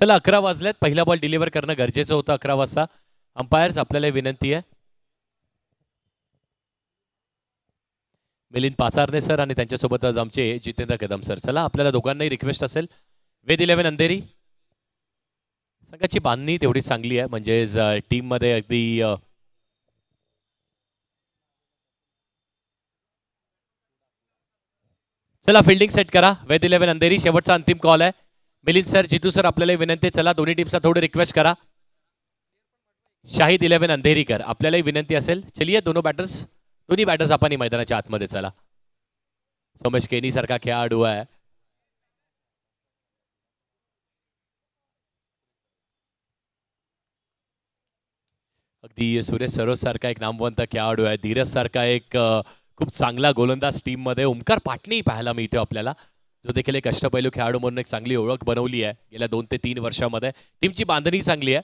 चला 11 वाजलेत. पहिला बॉल डिलिव्हर करणं गरजेचं होतं 11 वाजता. अंपायर्स आपल्याला विनंती आहे, मिलिंद पाचारने सर आणि त्यांच्यासोबतच आमचे जितेंद्र कदम सर. चला आपल्याला दोघांनाही रिक्वेस्ट असेल, वेद 11 अंधेरी संघाची बांधणी तेवढी चांगली आहे, म्हणजेच टीम मध्ये अगदी चला फिल्डिंग सेट करा. वेद 11 अंधेरी शेवटचा अंतिम कॉल आहे. मिलिंद सर, जितू सर आपल्याला विनंती, चला दोन्ही टीमचा थोडी रिक्वेस्ट करा. शाहिद 11 अंधेरीकर आपल्यालाही विनंती असेल, चलिए दोन्ही बॅटर्स आपण मैदानाच्या आतमध्ये चला. सोमेश केनी सारखा खेळाडू आहे. अगदी सुरेश सरोज सारखा एक नामवंत खेळाडू आहे. धीरज सारखा एक खूप चांगला गोलंदाज टीम मध्ये. ओमकार पाटणी पाहायला मिळतो आपल्याला, जो देखील एक अष्टपैलू खेळाडू म्हणून एक चांगली ओळख बनवली आहे गेल्या 2 ते 3 वर्षामध्ये. टीमची बांधणी चांगली आहे,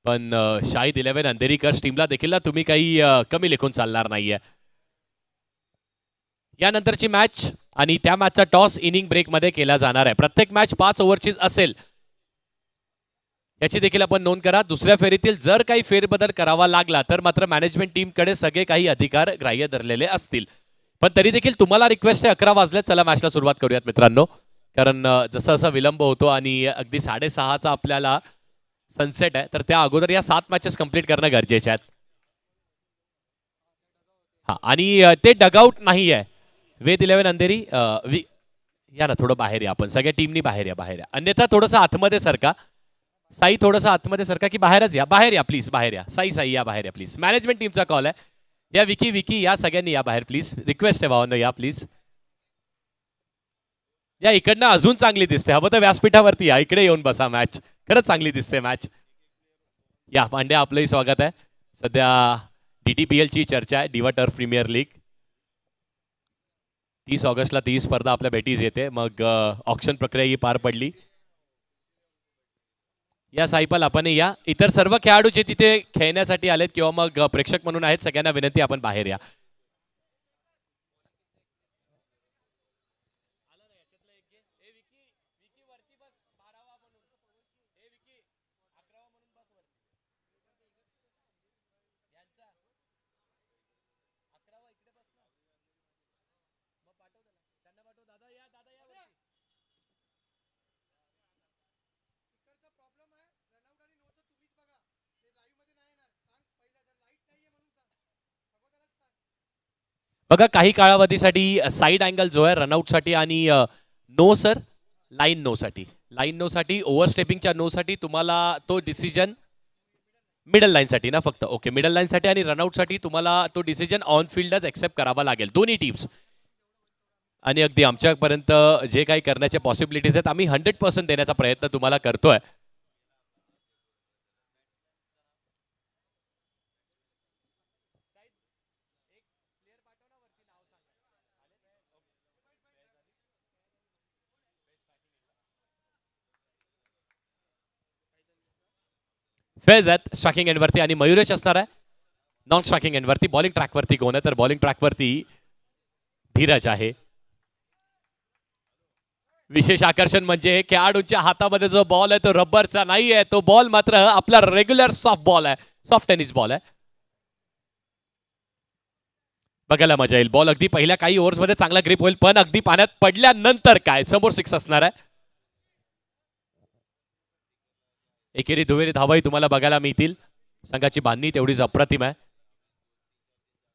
पण शाहिद 11 अंधेरीकर टीमला देखील तुम्ही काही कमी लेखून चालणार नाहीये. यानंतरची मॅच आणि त्या मॅचचा टॉस इनिंग ब्रेक मध्ये केला जाणार आहे. प्रत्येक मॅच 5 ओव्हरचीच असेल याची देखील आपण नोंद करा. दुसऱ्या फेरीतील जर काही फेरबदल करावा लागला तर मात्र मॅनेजमेंट टीमकडे सगळे काही अधिकार ग्राह्य धरलेले असतील. पण तरी देखील तुम्हाला रिक्वेस्ट आहे, 11 वाजले, चला मॅचला सुरुवात करूयात मित्रांनो. कारण जसा जसा विलंब होतो आणि अगदी 6:30चा आपल्याला सनसेट आहे, तर त्या अगोदर या 7 मॅचेस कंप्लीट करणं गरजेचे आहेत. हा, आणि ते डगआउट नाही आहे. वेद 11 अंधेरी या ना, थोडं बाहेर या, आपण सगळ्या टीमनी बाहेर या. अन्यथा थोडंसं आतमध्ये सरका. साई थोडंसं आतमध्ये सरका की बाहेरच या, बाहेर या प्लीज, बाहेर या. साई या बाहेर या प्लीज. मॅनेजमेंट टीमचा कॉल आहे. या विकी या, सगळ्यांनी या बाहेर प्लीज. रिक्वेस्ट आहे भावांनो, या प्लीज. या इकडनं अजून चांगली दिसते. हवं तर व्यासपीठावरती या, इकडे येऊन बसा. मॅच खरंच चांगली दिसते मॅच. या पांड्या, आपलंही स्वागत आहे. सध्या DTPL ची चर्चा आहे, डिवा टर्फ प्रीमियर लीग. 30 ऑगस्टला ती स्पर्धा आपल्या भेटीस येते. मग ऑक्शन प्रक्रिया ही पार पडली. या साईपाल आपण या. इतर सर्व खेळाडू जे तिथे खेळण्यासाठी आलेत किंवा मग प्रेक्षक म्हणून आहेत, सगळ्यांना विनंती, आपण बाहेर या. बघा, काही कालावधीसाठी साईड अँगल जो आहे रनआउटसाठी आणि नो सर, लाईन नो साठी ओव्हरस्टेपिंगच्या नो साठी तुम्हाला तो डिसिजन मिडल लाईनसाठी ना फक्त, ओके, मिडल लाईनसाठी आणि रनआउटसाठी तुम्हाला तो डिसिजन ऑन फील्डच एक्सेप्ट करावा लागेल दोन्ही टीम्स. आणि अगदी आमच्यापर्यंत जे काही करण्याचे पॉसिबिलिटीज आहेत आम्ही 100% देण्याचा प्रयत्न तुम्हाला करतोय. फेज आहेत स्ट्रायकिंग एंडवरती आणि मयुरेश असणार आहे नॉन स्ट्रायकिंग एंडवरती. बॉलिंग ट्रॅकवरती कोण आहे, तर बॉलिंग ट्रॅकवरती धीरज आहे. विशेष आकर्षण म्हणजे खेळाडूंच्या हातामध्ये जो बॉल आहे तो रबरचा नाही आहे. तो बॉल मात्र आपला रेग्युलर सॉफ्ट बॉल आहे, सॉफ्ट टेनिस बॉल आहे. बघायला मजा येईल. बॉल अगदी पहिल्या काही ओव्हर्समध्ये चांगला ग्रिप होईल, पण अगदी पाण्यात पडल्यानंतर काय समोर 6 असणार आहे. एकेरी दुहेरी धावाही तुम्हाला बघायला मिळतील. संघाची बांधणी तेवढीच अप्रतिम आहे.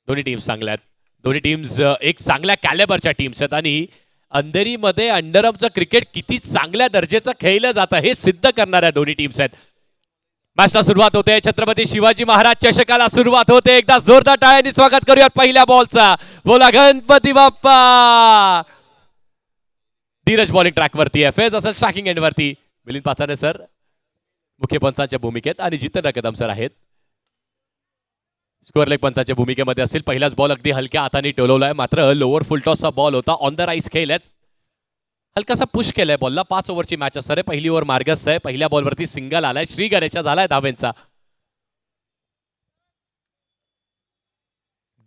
दोन्ही टीम्स चांगल्या आहेत. दोन्ही टीम्स एक चांगल्या कॅलेबरच्या टीम्स आहेत आणि अंधेरीमध्ये अंडरआर्मचं क्रिकेट किती चांगल्या दर्जाचं खेळलं जातं हे सिद्ध करणाऱ्या दोन्ही टीम्स आहेत. मॅचला सुरुवात होते. छत्रपती शिवाजी महाराज चषकाला सुरुवात होते. एकदा जोरदार टाळ्यांनी स्वागत करूयात पहिल्या बॉलचा. बोला गणपती बाप्पा. धीरज बॉलिंग ट्रॅकवरती आहे. फेज असेल स्ट्रायकिंग एंडवरती. मिलिंद पाचारे सर मुख्य पंचांच्या भूमिकेत आणि जितेंद्र कदम सर आहेत स्कोअर लेग पंचांच्या भूमिकेमध्ये असतील. पहिलाच बॉल अगदी हलक्या हाताने टोलवलाय, मात्र लोअर फुलटॉसचा बॉल होता. ऑन द राईस खेळल्याच हलकासा पुश केलाय बॉलला. 5 ओव्हरची मॅच असणार आहे. पहिली ओव्हर मार्गस्थ आहे. पहिल्या बॉलवरती सिंगल आलाय. श्री गणेशा झालाय धावेंचा.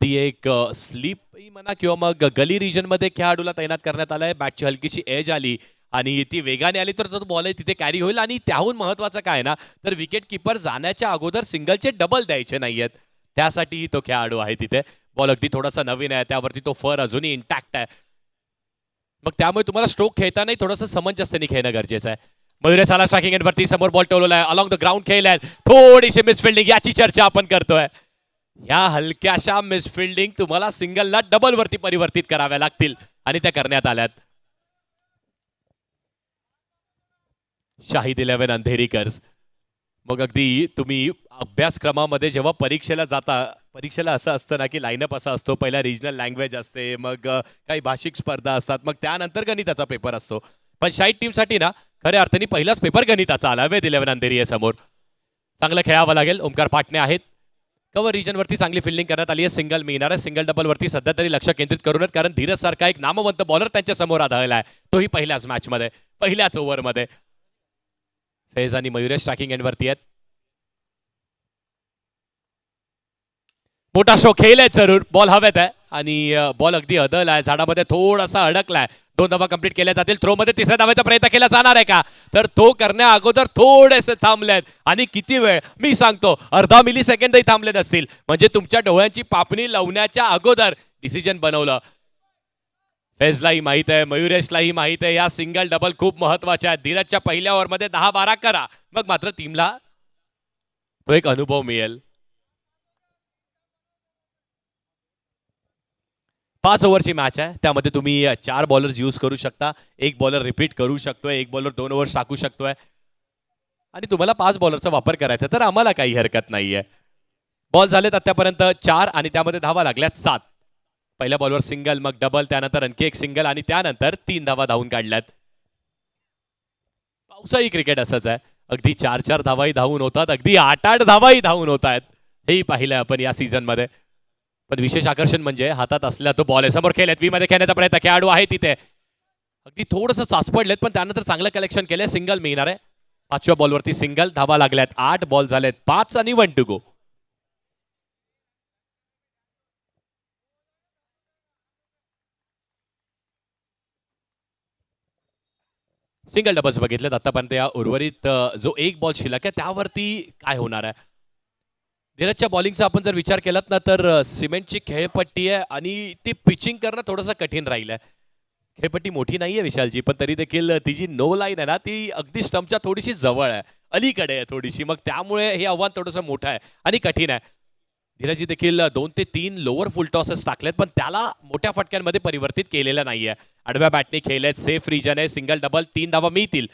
दी एक स्लीप म्हणा किंवा मग गली रिजन मध्ये खेळाडूला तैनात करण्यात आलाय. बॅटची हलकीशी एज आली आणि ती वेगाने आली तर तो बॉल तिथे कॅरी होईल. आणि त्याहून महत्वाचं काय ना, तर विकेट किपर जाण्याच्या अगोदर सिंगलचे डबल द्यायचे नाहीयेत. त्यासाठीही तो खेळाडू आहे तिथे. बॉल अगदी थोडासा नवीन आहे, त्यावरती तो फर अजूनही इंटॅक्ट आहे. मग त्यामुळे तुम्हाला स्ट्रोक खेळतानाही थोडंसं समंजस्याने खेळणं गरजेचं आहे. मयुरेश आला स्ट्रायकिंग एंडवरती, समोर बॉल ठेवलेला आहे, अलॉंग द ग्राउंड खेळलाय, थोडीशी मिसफिल्डिंग, याची चर्चा आपण करतोय. या हलक्याशा मिसफिल्डिंग तुम्हाला सिंगलला डबल वरती परिवर्तित कराव्या लागतील आणि त्या करण्यात आल्यात. शाहिद 11 अंधेरीकर्स. मग अगदी तुम्ही अभ्यासक्रमामध्ये जेव्हा परीक्षेला जाता, परीक्षेला असं असतं ना की लाईनअप असा असतो, पहिला रिजनल लँग्वेज असते, मग काही भाषिक स्पर्धा असतात, मग त्यानंतर गणिताचा पेपर असतो. पण शाहिद टीमसाठी ना खऱ्या अर्थाने पहिलाच पेपर गणिताचा आला. वेद 11 अंधेरी आहे समोर. चांगलं खेळावं लागेल. ओमकार पाटणे आहेत. कव्हर रिजनवरती चांगली फिल्डिंग करण्यात आली आहे. सिंगल मिळणार आहे. सिंगल डबलवरती सध्या तरी लक्ष केंद्रित करूनच, कारण धीरज सारखा एक नामवंत बॉलर त्यांच्या समोर आढळला आहे, तोही पहिल्याच मॅचमध्ये, पहिल्याच ओव्हरमध्ये. फैज आणि मयुरेश ट्रॅकिंग एंडवरती आहेत. मोठा शो खेळलाय जरूर, बॉल हवेत आहे आणि बॉल अगदी अदल झाडामध्ये थोडासा अडकलाय. 2 धावा कंप्लीट केल्या जातील. थ्रो मध्ये तिसऱ्या धावाचा प्रयत्न केला जाणार आहे का, तर तो करण्या अगोदर थोडेसे थांबलेत. आणि किती वेळ, मी सांगतो अर्धा मिली सेकंदही थांबलेत असतील, म्हणजे तुमच्या डोळ्यांची पापणी लावण्याच्या अगोदर डिसिजन बनवलं. फैजलाही माहित आहे, मयुरेशलाही माहित आहे, या सिंगल डबल खूप महत्वाच्या आहेत. धीरजच्या पहिल्या ओव्हरमध्ये 10-12 करा, मग मात्र टीमला तो एक अनुभव मिळेल. 5 ओव्हरची मॅच आहे, त्यामध्ये तुम्ही 4 बॉलर्स यूज करू शकता. एक बॉलर रिपीट करू शकतोय, एक बॉलर 2 ओव्हर्स टाकू शकतोय. आणि तुम्हाला 5 बॉलरचा वापर करायचा तर आम्हाला काही हरकत नाहीये. बॉल झालेत आतापर्यंत 4 आणि त्यामध्ये धावा लागल्यात 7. पहिल्या बॉलवर सिंगल, मग डबल, त्यानंतर आणखी एक सिंगल आणि त्यानंतर 3 धावा धावून काढल्यात. पावसाळी क्रिकेट असंच आहे, अगदी 4-4 धावाही धावून होतात, अगदी 8-8 धावाही धावून होत आहेत. हेही पाहिलं आपण या सीझनमध्ये. पण विशेष आकर्षण म्हणजे हातात असलेला तो बॉल आहे. समोर खेळलेत, वी मध्ये खेळण्याचा प्रयत्न, खेळाडू आहे तिथे, अगदी थोडंसं साचपडलेत, पण त्यानंतर चांगलं कलेक्शन केलंय. सिंगल मिळणार आहे. 5व्या बॉलवरती सिंगल, धावा लागल्यात 8, बॉल झालेत 5 आणि 1 टू गो. सिंगल डबल्स बघितलेत आतापर्यंत या उर्वरित जो एक बॉल शिल्लक आहे त्यावरती काय होणार आहे. धीरजच्या बॉलिंगचा आपण जर विचार केलात ना, तर सिमेंटची खेळपट्टी आहे आणि ती पिचिंग करणं थोडंसं कठीण राहिलंय. खेळपट्टी मोठी नाहीये विशालजी, पण तरी देखील ती जी नो लाईन आहे ना, ती अगदी स्टंपच्या थोडीशी जवळ आहे, अलीकडे आहे थोडीशी, मग त्यामुळे हे आव्हान थोडंसं मोठं आहे आणि कठीण आहे. धीरजजी देखील 2 ते 3 लोअर फुल टॉसेस टाकलेत, पण त्याला मोठ्या फटक्यांमध्ये परिवर्तित केलेलं नाहीये. आडव्या बॅटने खेळलेत, सेफ रिजन आहे, सिंगल डबल, 3 धावा मिळतील.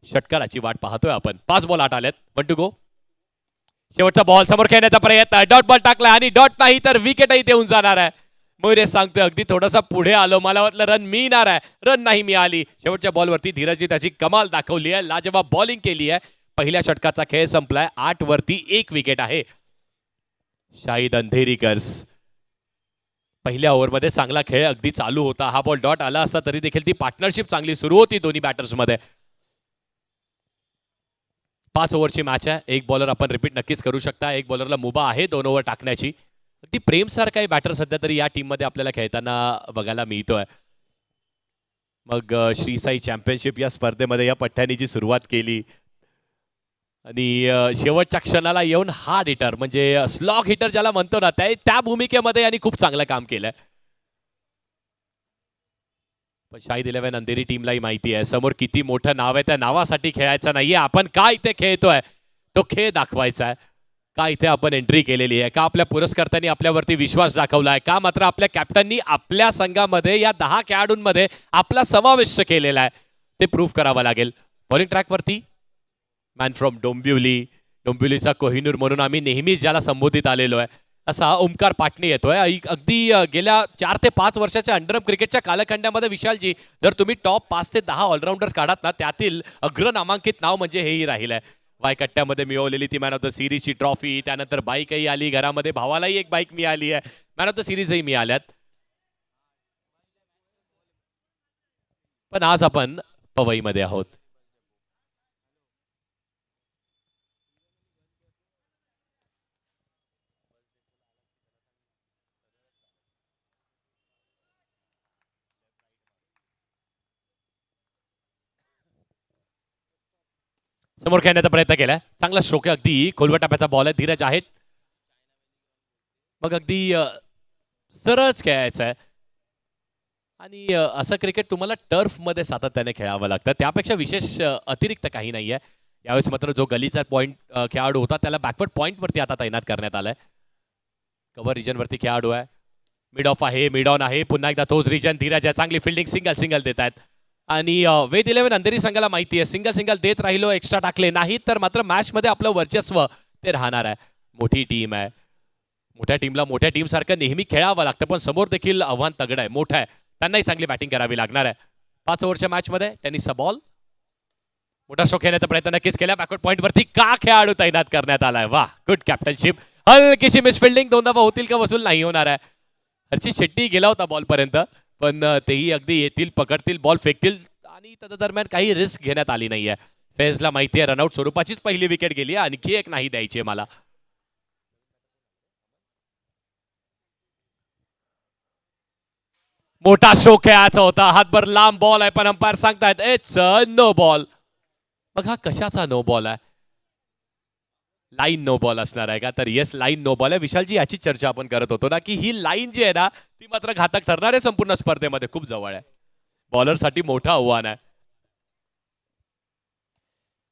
षटकाराची वाट पाहतोय आपण. 5 बॉल 8 आलेत, 1 टू गो. शेवटचा बॉल, समोर खेळण्याचा प्रयत्न, डॉट बॉल टाकला आणि डॉट नाही तर विकेटही देऊन जाणार आहे. मयुरेश सांगतोय अगदी थोडासा पुढे आलो, मला वाटलं रन मिळणार आहे, रन नाही मिळाली. शेवटच्या बॉलवरती धीरजजी त्याची कमाल दाखवली आहे, लाजवाब बॉलिंग केली आहे. पहिल्या षटकाचा खेळ संपलाय, 8 वरती 1 विकेट आहे. शाहिद अंधेरीकर्स. पहिल्या ओव्हरमध्ये चांगला खेळ अगदी चालू होता. हा बॉल डॉट आला असता तरी देखील ती पार्टनरशिप चांगली सुरू होती दोन्ही बॅटर्समध्ये. 5 ओव्हरची मॅच आहे. एक बॉलर आपण रिपीट नक्कीच करू शकता. एक बॉलरला मुभा आहे 2 ओव्हर टाकण्याची. ती प्रेम सारखा काही बॅटर सध्या तरी या टीममध्ये आपल्याला खेळताना बघायला मिळतोय. मग श्रीसाई चॅम्पियनशिप या स्पर्धेमध्ये या पठ्ठ्याने जी सुरुवात केली आणि शेवटच्या क्षणाला येऊन हार्ड हिटर म्हणजे स्लॉग हिटर ज्याला म्हणतो ना, त्या भूमिकेमध्ये यांनी खूप चांगलं काम केलंय. पण शाहिद 11 अंधेरी टीमलाही माहिती आहे समोर किती मोठं नाव आहे. त्या नावासाठी खेळायचं नाहीये आपण, का इथे खेळतोय तो खेळ दाखवायचा आहे. का इथे आपण एंट्री केलेली आहे, का आपल्या पुरस्कर्त्यांनी आपल्यावरती विश्वास दाखवलाय, का मात्र आपल्या कॅप्टननी आपल्या संघामध्ये या 10 खेळाडूंमध्ये आपला समावेश केलेला आहे, ते प्रूव्ह करावं लागेल. बॉलिंग ट्रॅकवरती मॅन फ्रॉम डोंबिवली, डोंबिवलीचा कोहिनूर म्हणून आम्ही नेहमीच ज्याला संबोधित आलेलो आहे, असा ओमकार पाटणे येतोय. अगदी गेल्या 4 ते 5 वर्षाच्या अंडरम क्रिकेटच्या कालखंडामध्ये विशालजी, जर तुम्ही टॉप 5 ते 10 ऑलराऊंडर्स काढात ना, त्यातील अग्र नामांकित नाव म्हणजे हेही राहिलंय. वायकट्ट्यामध्ये मिळवलेली ती मॅन ऑफ द सिरीजची ट्रॉफी, त्यानंतर बाईकही आली घरामध्ये, भावालाही एक बाईक मिळाली आहे, मॅन ऑफ द सिरीजही मिळाल्यात. पण आज आपण पवईमध्ये आहोत. समोर खेळण्याचा प्रयत्न केलाय, चांगला स्ट्रोक आहे, अगदी खोलवर टप्प्याचा बॉल आहे. धीरज आहेत, मग अगदी सरळच खेळायचं आहे. आणि असं क्रिकेट तुम्हाला टर्फमध्ये सातत्याने खेळावं लागतं, त्यापेक्षा विशेष अतिरिक्त काही नाही आहे. यावेळेस मात्र जो गलीचा पॉईंट खेळाडू होता त्याला बॅकवर्ड पॉईंटवरती आता तैनात करण्यात आलाय. कव्हर रिजनवरती खेळाडू आहे, मिड ऑफ आहे, मिड ऑन आहे, पुन्हा एकदा तोच रिजन. धीरज आहे, चांगली फिल्डिंग, सिंगल सिंगल देत आहेत. आणि वेद 11 अंधेरी संघाला माहिती आहे, सिंगल सिंगल देत राहिलो, एक्स्ट्रा टाकले नाहीत तर मात्र मॅचमध्ये आपलं वर्चस्व ते राहणार आहे. मोठी टीम आहे, मोठ्या टीमला मोठ्या टीमसारखं नेहमी खेळावं लागतं, पण समोर देखील आव्हान तगड आहे, मोठं आहे. त्यांनाही चांगली बॅटिंग करावी लागणार आहे. 5 ओव्हरच्या मॅचमध्ये टेनिसचा बॉल, मोठा स्ट्रोक घेण्याचा प्रयत्न नक्कीच केला. बॅकवर्ड पॉईंटवरती का खेळाडू तैनात करण्यात आलाय, वा गुड कॅप्टनशिप. हलकीशी मिस फिल्डिंग, 2 धावा होतील का वसूल नाही होणार आहे. हर्षित शेट्टी गेला होता बॉल पर्यंत, पण तेही अगदी येतील, पकडतील, बॉल फेकतील आणि त्या दरम्यान काही रिस्क घेण्यात आली नाहीये. फेजला माहिती आहे रनआउट स्वरूपाचीच पहिली विकेट गेली, आणखी एक नाही द्यायची मला. मोठा स्ट्रोक खेळायचा होता, हातभर लांब बॉल आहे, पण अंपायर सांगतायत इट्स नो बॉल. मग हा कशाचा नो बॉल आहे? लाईन नो बॉल असणार आहे का? तर येस, लाईन नो बॉल आहे. विशालजी, याची चर्चा आपण करत होतो ना, की ही लाईन जी आहे ना ती मात्र घातक ठरणार आहे. संपूर्ण स्पर्धेमध्ये खूप जवळ आहे, बॉलरसाठी मोठं आव्हान आहे.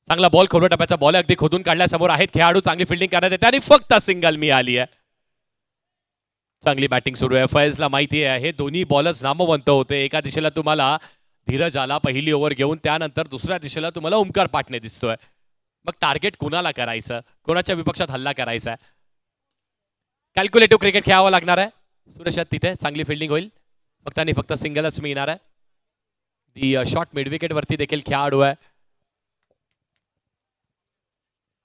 चांगला बॉल, खोलवर टप्प्याचा बॉल अगदी खोदून काढल्यासमोर आहेत खेळाडू, चांगली फिल्डिंग करण्यात येते आणि फक्त सिंगल मिळाली आहे. चांगली बॅटिंग सुरू आहे. फैजला माहिती आहे हे दोन्ही बॉलर्स नामवंत होते. एका दिशेला तुम्हाला धीरज आला पहिली ओव्हर घेऊन, त्यानंतर दुसऱ्या दिशेला तुम्हाला ओमकार पाटणे दिसतोय. मग टार्गेट कुणाला करायचं, कोणाच्या विपक्षात हल्ला करायचा आहे? कॅल्क्युलेटिव्ह क्रिकेट खेळावं लागणार आहे. सुरेशात तिथे चांगली फिल्डिंग होईल, फक्त आणि फक्त सिंगलच मिळणार आहे. ती शॉर्ट मिड विकेट वरती देखील खेळाडू आहे,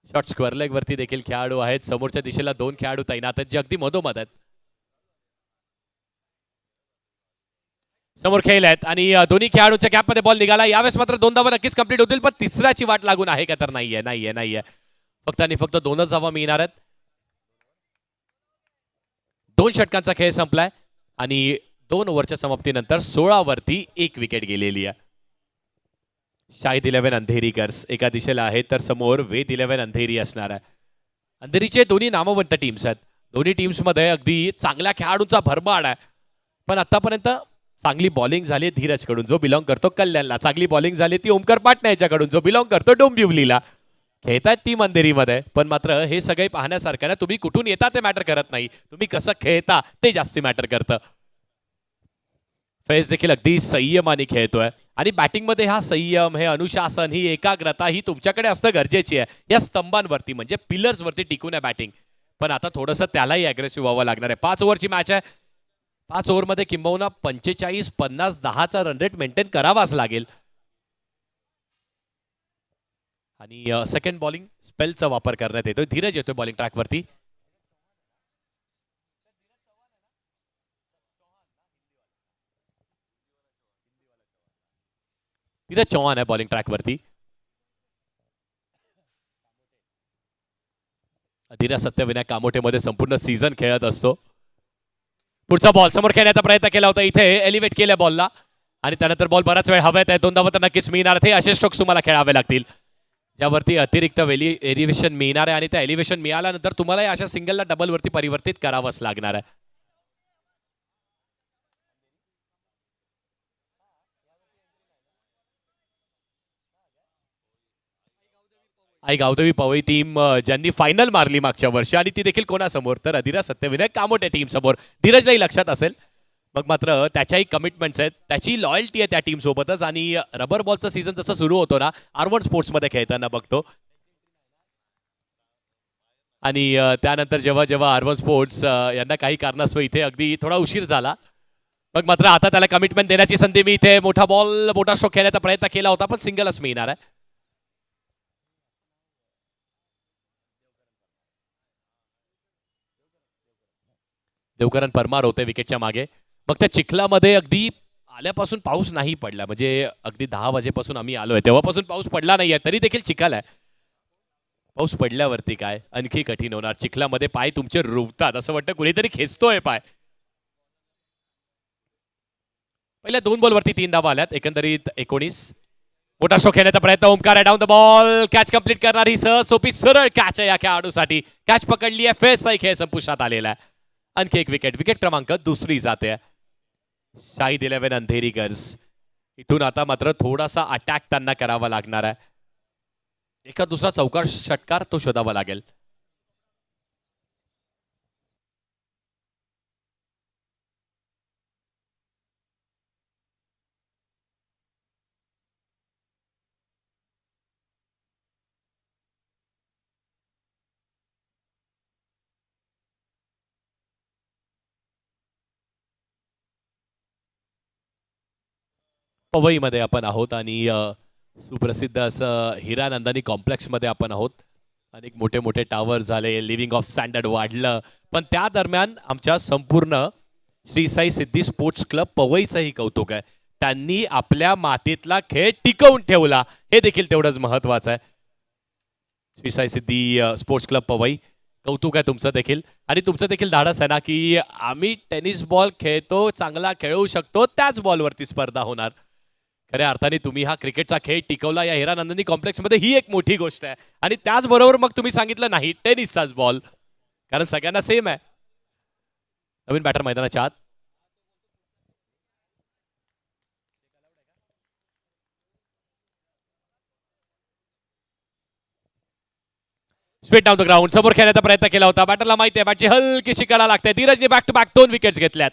शॉर्ट स्क्वेअर लेग वरती देखील खेळाडू आहेत. समोरच्या दिशेला 2 खेळाडू तैनात आहेत जे अगदी मधोमध आहेत. समोर खेळ आहेत आणि दोन्ही खेळाडूंच्या गॅपमध्ये बॉल निघाला. यावेळेस मात्र 2 धावा नक्कीच कंप्लीट होतील, पण तिसऱ्याची वाट लागून आहे का? तर नाहीये. फक्त आणि फक्त 2च धावा मिळणार आहेत. 2 षटकांचा खेळ संपलाय आणि 2 ओव्हरच्या समाप्तीनंतर 16 वरती 1 विकेट गेलेली आहे. शाहिद 11 अंधेरीकर्स एका दिशेला आहे, तर समोर वेद 11 अंधेरी असणार आहे. अंधेरीचे दोन्ही नामवंत टीम्स आहेत. दोन्ही टीम्समध्ये अगदी चांगल्या खेळाडूंचा भरमाड आहे, पण आतापर्यंत चांगली बॉलिंग झाली धीरजकडून जो बिलॉंग करतो कल्याणला, चांगली बॉलिंग झाली ती ओमकार पाटणा याच्याकडून जो बिलॉंग करतो डोंबिवलीला. खेळतायत टीम अंधेरीमध्ये, पण मात्र हे सगळे पाहण्यासारखं ना, तुम्ही कुठून येता ते मॅटर करत नाही, तुम्ही कसं खेळता ते जास्ती मॅटर करतं. फैज देखील अगदी संयमाने खेळतोय आणि बॅटिंगमध्ये हा संयम, हे अनुशासन, ही एकाग्रता ही तुमच्याकडे असणं गरजेची आहे. या स्तंभांवरती म्हणजे पिलर्सवरती टिकून आहे बॅटिंग, पण आता थोडंसं त्यालाही अग्रेसिव्ह व्हावं लागणार आहे. 5 ओव्हरची मॅच आहे. 5 ओव्हरमध्ये किंबहुना 45, 50, 10चा रन रेट मेंटेन करावाच लागेल. आणि सेकंड बॉलिंग स्पेलचा वापर करण्यात येतोय. धीरज येतोय बॉलिंग ट्रॅकवरती. धीरज चव्हाण आहे बॉलिंग ट्रॅकवरती. धीरज सत्यविनायक कामोठेमध्ये संपूर्ण सीझन खेळत असतो. पुढचा बॉल समोर खेळण्याचा प्रयत्न केला होता, इथे एलिव्हेट केल्या बॉलला आणि त्यानंतर बॉल बराच वेळ हवेत आहे. 2 धावा तर नक्कीच मिळणार. हे असे स्ट्रोक्स तुम्हाला खेळावे लागतील ज्यावरती अतिरिक्त एलिव्हेशन मिळणार आहे आणि त्या एलिव्हेशन मिळाल्यानंतर तुम्हाला अशा सिंगलला डबल वरती परिवर्तित करावंच लागणार आहे. आई गावदेवी पवई टीम ज्यांनी फायनल मारली मागच्या वर्षी आणि ती देखील कोणासमोर, तर अधिरा सत्यविनायक कामोठे टीम समोर. धीरजलाही लक्षात असेल, मग मात्र त्याच्याही कमिटमेंट्स आहेत, त्याची लॉयल्टी आहे त्या टीम सोबतच. आणि रबर बॉलचा सीझन जसं सुरू होतो ना, आरवण स्पोर्ट्समध्ये खेळताना बघतो, आणि त्यानंतर जेव्हा जेव्हा आरवण स्पोर्ट्स यांना काही कारणास्तव इथे अगदी थोडा उशीर झाला, मग मात्र आता त्याला कमिटमेंट देण्याची संधी मी इथे मोठा बॉल, मोठा स्ट्रोक खेळण्याचा प्रयत्न केला होता, पण सिंगलच मिळणार आहे. देवकरण परमार होते विकेटच्या मागे. मग त्या चिखलामध्ये अगदी आल्यापासून पाऊस नाही पडला, म्हणजे अगदी 10 वाजेपासून आम्ही आलोय तेव्हापासून पाऊस पडला नाहीये, तरी देखील चिखल आहे. पाऊस पडल्यावरती काय आणखी कठीण होणार. चिखलामध्ये पाय तुमचे रुवतात, असं वाटतं कुणीतरी खेचतोय पाय. पहिल्या 2 बॉलवरती 3 धावा आल्यात, एकंदरीत 19. मोठा शो खेळण्याचा प्रयत्न ओमकार आहे. Down the ball catch complete करणारी सोपी सरळ कॅच आहे या खेळाडूसाठी. कॅच पकडली आहे. फेस खेळ संपुष्टात आलेला आहे. आणखी एक विकेट. विकेट क्रमांक दुसरी जाते. शाहीद 11 अंधेरीकर्स. इथून आता मात्र थोडासा अटॅक त्यांना करावा लागणार आहे. एका दुसरा चौकार षटकार तो शोधावा लागेल. पवईमध्ये आपण आहोत आणि सुप्रसिद्ध असं हिरानंदानी कॉम्प्लेक्समध्ये आपण आहोत. अनेक मोठे मोठे टावर झाले. लिव्हिंग ऑफ स्टँडर्ड वाढलं. पण त्या दरम्यान आमच्या संपूर्ण श्री साई सिद्धी स्पोर्ट्स क्लब पवईचंही कौतुक आहे. त्यांनी आपल्या मातीतला खेळ टिकवून ठेवला. हे देखील तेवढंच महत्वाचं आहे. श्री साई सिद्धी स्पोर्ट्स क्लब पवई, कौतुक आहे तुमचं देखील. आणि तुमचं देखील धाडस आहे ना की आम्ही टेनिस बॉल खेळतो, चांगला खेळू शकतो, त्याच बॉलवरती स्पर्धा होणार. खऱ्या अर्थाने तुम्ही हा क्रिकेटचा खेळ टिकवला या हिरानंदिनी कॉम्प्लेक्समध्ये, ही एक मोठी गोष्ट आहे. आणि त्याचबरोबर मग तुम्ही सांगितलं नाही टेनिसचाच बॉल, कारण सगळ्यांना सेम आहे. नवीन बॅटर मैदानाच्या आत. Straight down the ground. समोर खेळण्याचा प्रयत्न केला होता. बॅटरला माहिती आहे बॅटची हलकीशी कडा लागते. धीरजने बॅक टू बॅक 2 विकेट्स घेतल्यात.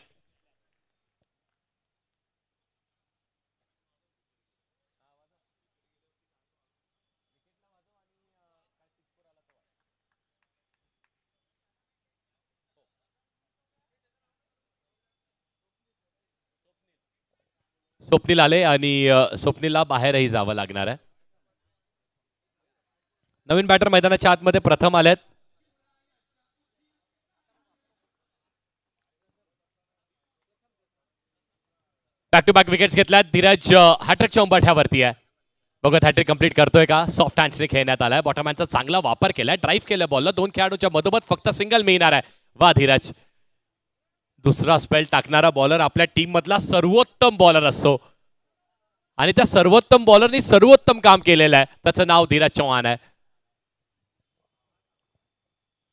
स्वप्नील आले आणि स्वप्नीलला बाहेरही जावं लागणार आहे. नवीन बॅटर मैदानाच्या आतमध्ये प्रथम आलेत. बॅक टू बॅक विकेट्स घेतल्यात. धीरज हॅट्रिकच्या उंबरठ्यावरती आहे. बघत हॅट्रिक कंप्लीट करतोय का. सॉफ्ट हँड्सने खेळण्यात आलाय. बॉटमॅनचा चांगला वापर केलाय. ड्राईव्ह केलं बॉलला. 2 खेळाडूंच्या मधोमध फक्त सिंगल मिळणार आहे. वा धीरज. दुसरा स्पेल टाकणारा बॉलर आपल्या टीम मधला सर्वोत्तम बॉलर असतो आणि त्या सर्वोत्तम बॉलरनी सर्वोत्तम काम केलेलं आहे. त्याचं नाव धीरज चव्हाण आहे.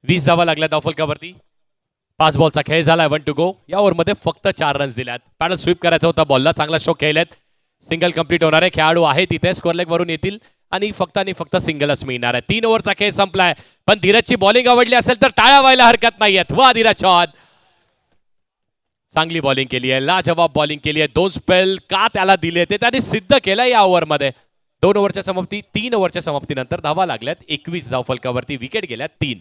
20 धावा लागल्या धावफलकावरती. 5 बॉलचा खेळ झालाय. 1 टू गो. या ओव्हरमध्ये फक्त 4 रन्स दिल्यात. पॅडल स्वीप करायचा होता बॉलला. चांगला स्ट्रोक खेळलेत. सिंगल कंप्लीट होणारे खेळाडू आहे तिथे. स्कोअर लेग वरून येतील आणि फक्त सिंगलच मिळणार आहे. 3 ओव्हरचा खेळ संपलाय. पण धीरजची बॉलिंग आवडली असेल तर टाळ्या व्हायला हरकत नाहीयेत. वा धीरज चव्हाण. चांगली बॉलिंग केली आहे. लाजवाब बॉलिंग केली आहे. 2 स्पेल का त्याला दिले ते त्याने सिद्ध केलं या ओव्हरमध्ये. 2 ओव्हरच्या समाप्ती 3 ओव्हरच्या समाप्तीनंतर धावा लागल्यात 21 धावफलकावरती. विकेट गेल्यात 3.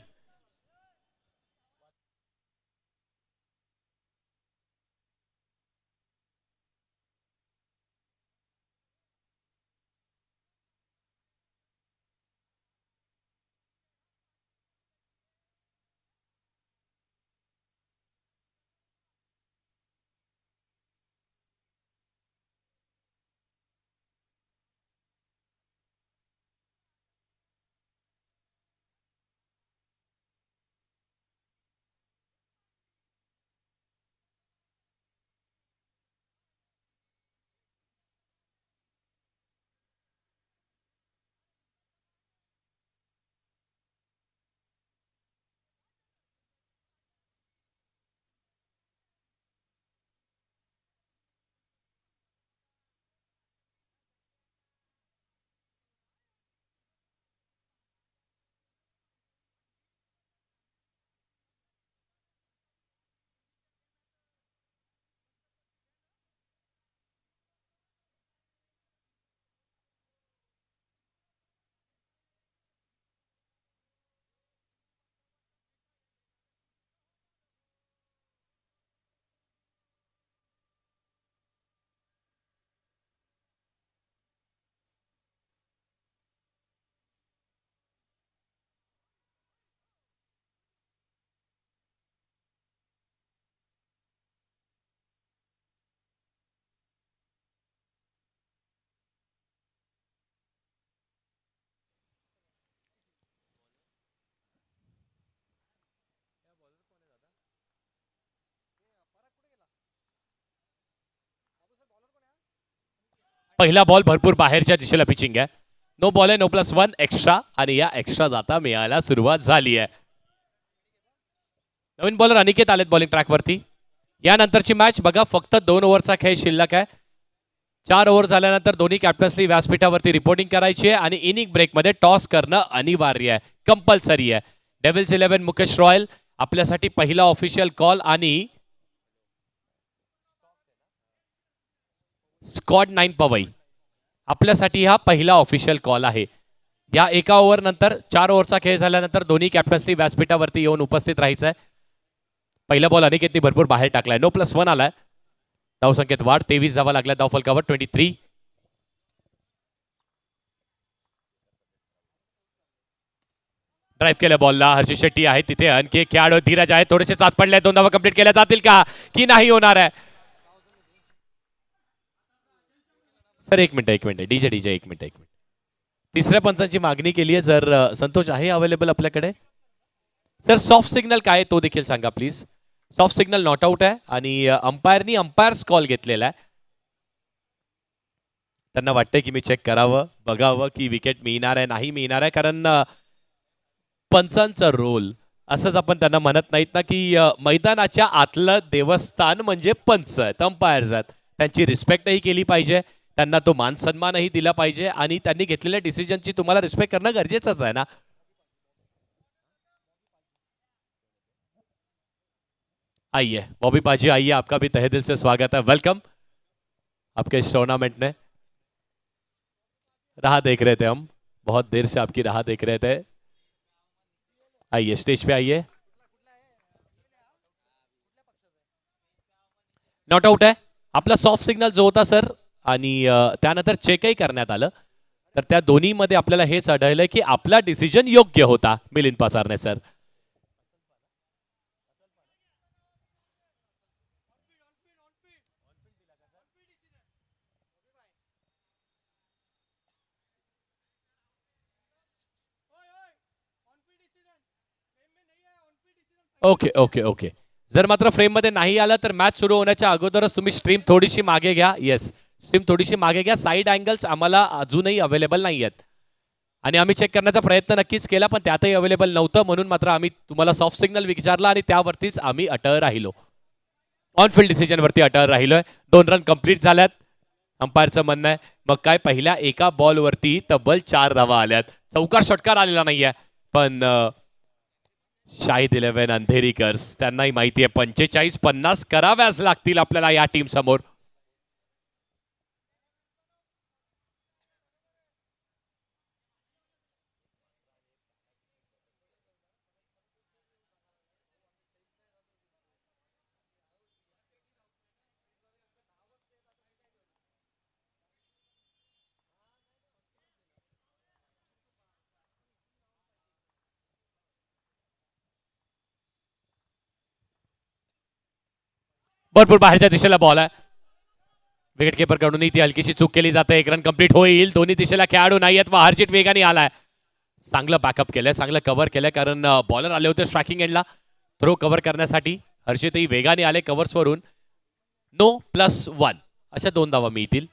पहिला बॉल भरपूर बाहेरच्या दिशेला पिचिंग आहे. नो बॉल आहे, नो+1 एक्स्ट्रा आणि या एक्स्ट्रा जाता मिळायला सुरुवात झाली आहे. नवीन बॉलर अनिकेत आलेत बॉलिंग ट्रॅकवरती. यानंतरची मॅच बघा, फक्त 2 ओव्हरचा खेळ शिल्लक आहे. 4 ओव्हर झाल्यानंतर दोन्ही कॅप्टन्सनी व्यासपीठावरती रिपोर्टिंग करायची आहे आणि इनिंग ब्रेकमध्ये टॉस करणं अनिवार्य आहे, कंपल्सरी आहे. डेव्हिल्स 11 मुकेश रॉयल आपल्यासाठी पहिला ऑफिशियल कॉल आणि स्कॉट 9 पवई आपल्यासाठी हा पहिला ऑफिशियल कॉल आहे. या एका ओव्हर नंतर 4 ओव्हरचा खेळ झाल्यानंतर दोन्ही कॅप्टन्सनी व्यासपीठावरती येऊन उपस्थित राहायचं आहे. पहिला बॉल अनिकेतनी भरपूर बाहेर टाकलाय, नो+1 आलाय. धाव संख्येत वाढ, 23 धावा लागल्या. धाव फलकावर 23. ड्राईव्ह केल्या बॉलला, हर्षित शेट्टी आहे तिथे. आणखी एक खेळाडू धीरज आहे, थोडेसे चाच पडले. 2 धावा कंप्लीट केल्या जातील का की नाही होणार आहे. सर एक मिनिट डीजे एक मिनिट. तिसऱ्या पंचांची मागणी केली आहे. जर संतोष आहे अवेलेबल आपल्याकडे. सर सॉफ्ट सिग्नल काय आहे तो देखील सांगा please. Soft signal not out आहे आणि अंपायरनी अंपायर्स कॉल घेतलेला आहे. त्यांना वाटतंय की मी चेक करावं, बघावं की विकेट मिळणार आहे नाही मिळणार आहे. कारण पंचांचा रोल असंच आपण त्यांना म्हणत नाहीत ना की मैदानाच्या आतलं देवस्थान म्हणजे पंच आहेत, अंपायर्स आहेत. त्यांची रिस्पेक्टही केली पाहिजे, त्यांना तो मान सन्मानही दिला पाहिजे आणि त्यांनी घेतलेल्या डिसिजनची तुम्हाला रिस्पेक्ट करणं गरजेचंच आहे ना. आइए बॉबी पाजी, आइए, आपका भी तहे दिल से स्वागत है. वेलकम आपके इस टूर्नामेंट में. राह देख रहे थे हम, बहुत देर से आपकी राह देख रहे थे. आइए स्टेज पे आइए. नॉट आउट आहे आपला सॉफ्ट सिग्नल जो होता सर, आणि त्यानंतर चेकही करण्यात आलं. तर त्या दोन्हीमध्ये आपल्याला हेच आढळलं की आपला डिसिजन योग्य होता Milind Pacharne sir. Okay okay okay. जर मात्र फ्रेममध्ये नाही आलं तर मॅच सुरू होण्याच्या अगोदरच तुम्ही स्ट्रीम थोडीशी मागे घ्या. येस, स्ट्रीम थोडीशी मागे घ्या. साईड अँगल्स आम्हाला अजूनही अवेलेबल नाही आहेत आणि आम्ही चेक करण्याचा प्रयत्न नक्कीच केला पण त्यातही अवेलेबल नव्हतं. म्हणून मात्र आम्ही तुम्हाला सॉफ्ट सिग्नल विचारला आणि त्यावरतीच आम्ही अटळ राहिलो. ऑनफिल्ड डिसिजनवरती अटळ राहिलोय. 2 रन कंप्लीट झाल्यात. अंपायरचं म्हणणं आहे मग काय, पहिल्या एका बॉलवरती तब्बल 4 धावा आल्यात. चौकार षटकार आलेला नाहीये पण शाहिद 11 अंधेरीकर्स त्यांनाही माहिती आहे 45-50 कराव्याच लागतील आपल्याला या टीम समोर. भरपूर बाहेरच्या दिशेला बॉल आहे. विकेट किपर कडूनही ती हलकीशी चूक केली जाते. 1 रन कंप्लीट होईल. दोन्ही दिशेला खेळाडू नाही आहेत व हर्षित वेगाने आलाय. चांगलं बॅकअप केलंय, चांगलं कव्हर केलंय कारण बॉलर आले होते स्ट्रायकिंग एंडला थ्रो कव्हर करण्यासाठी. हर्षितही वेगाने आले कव्हर्सवरून. नो+1 अशा 2 धावा मिळतील.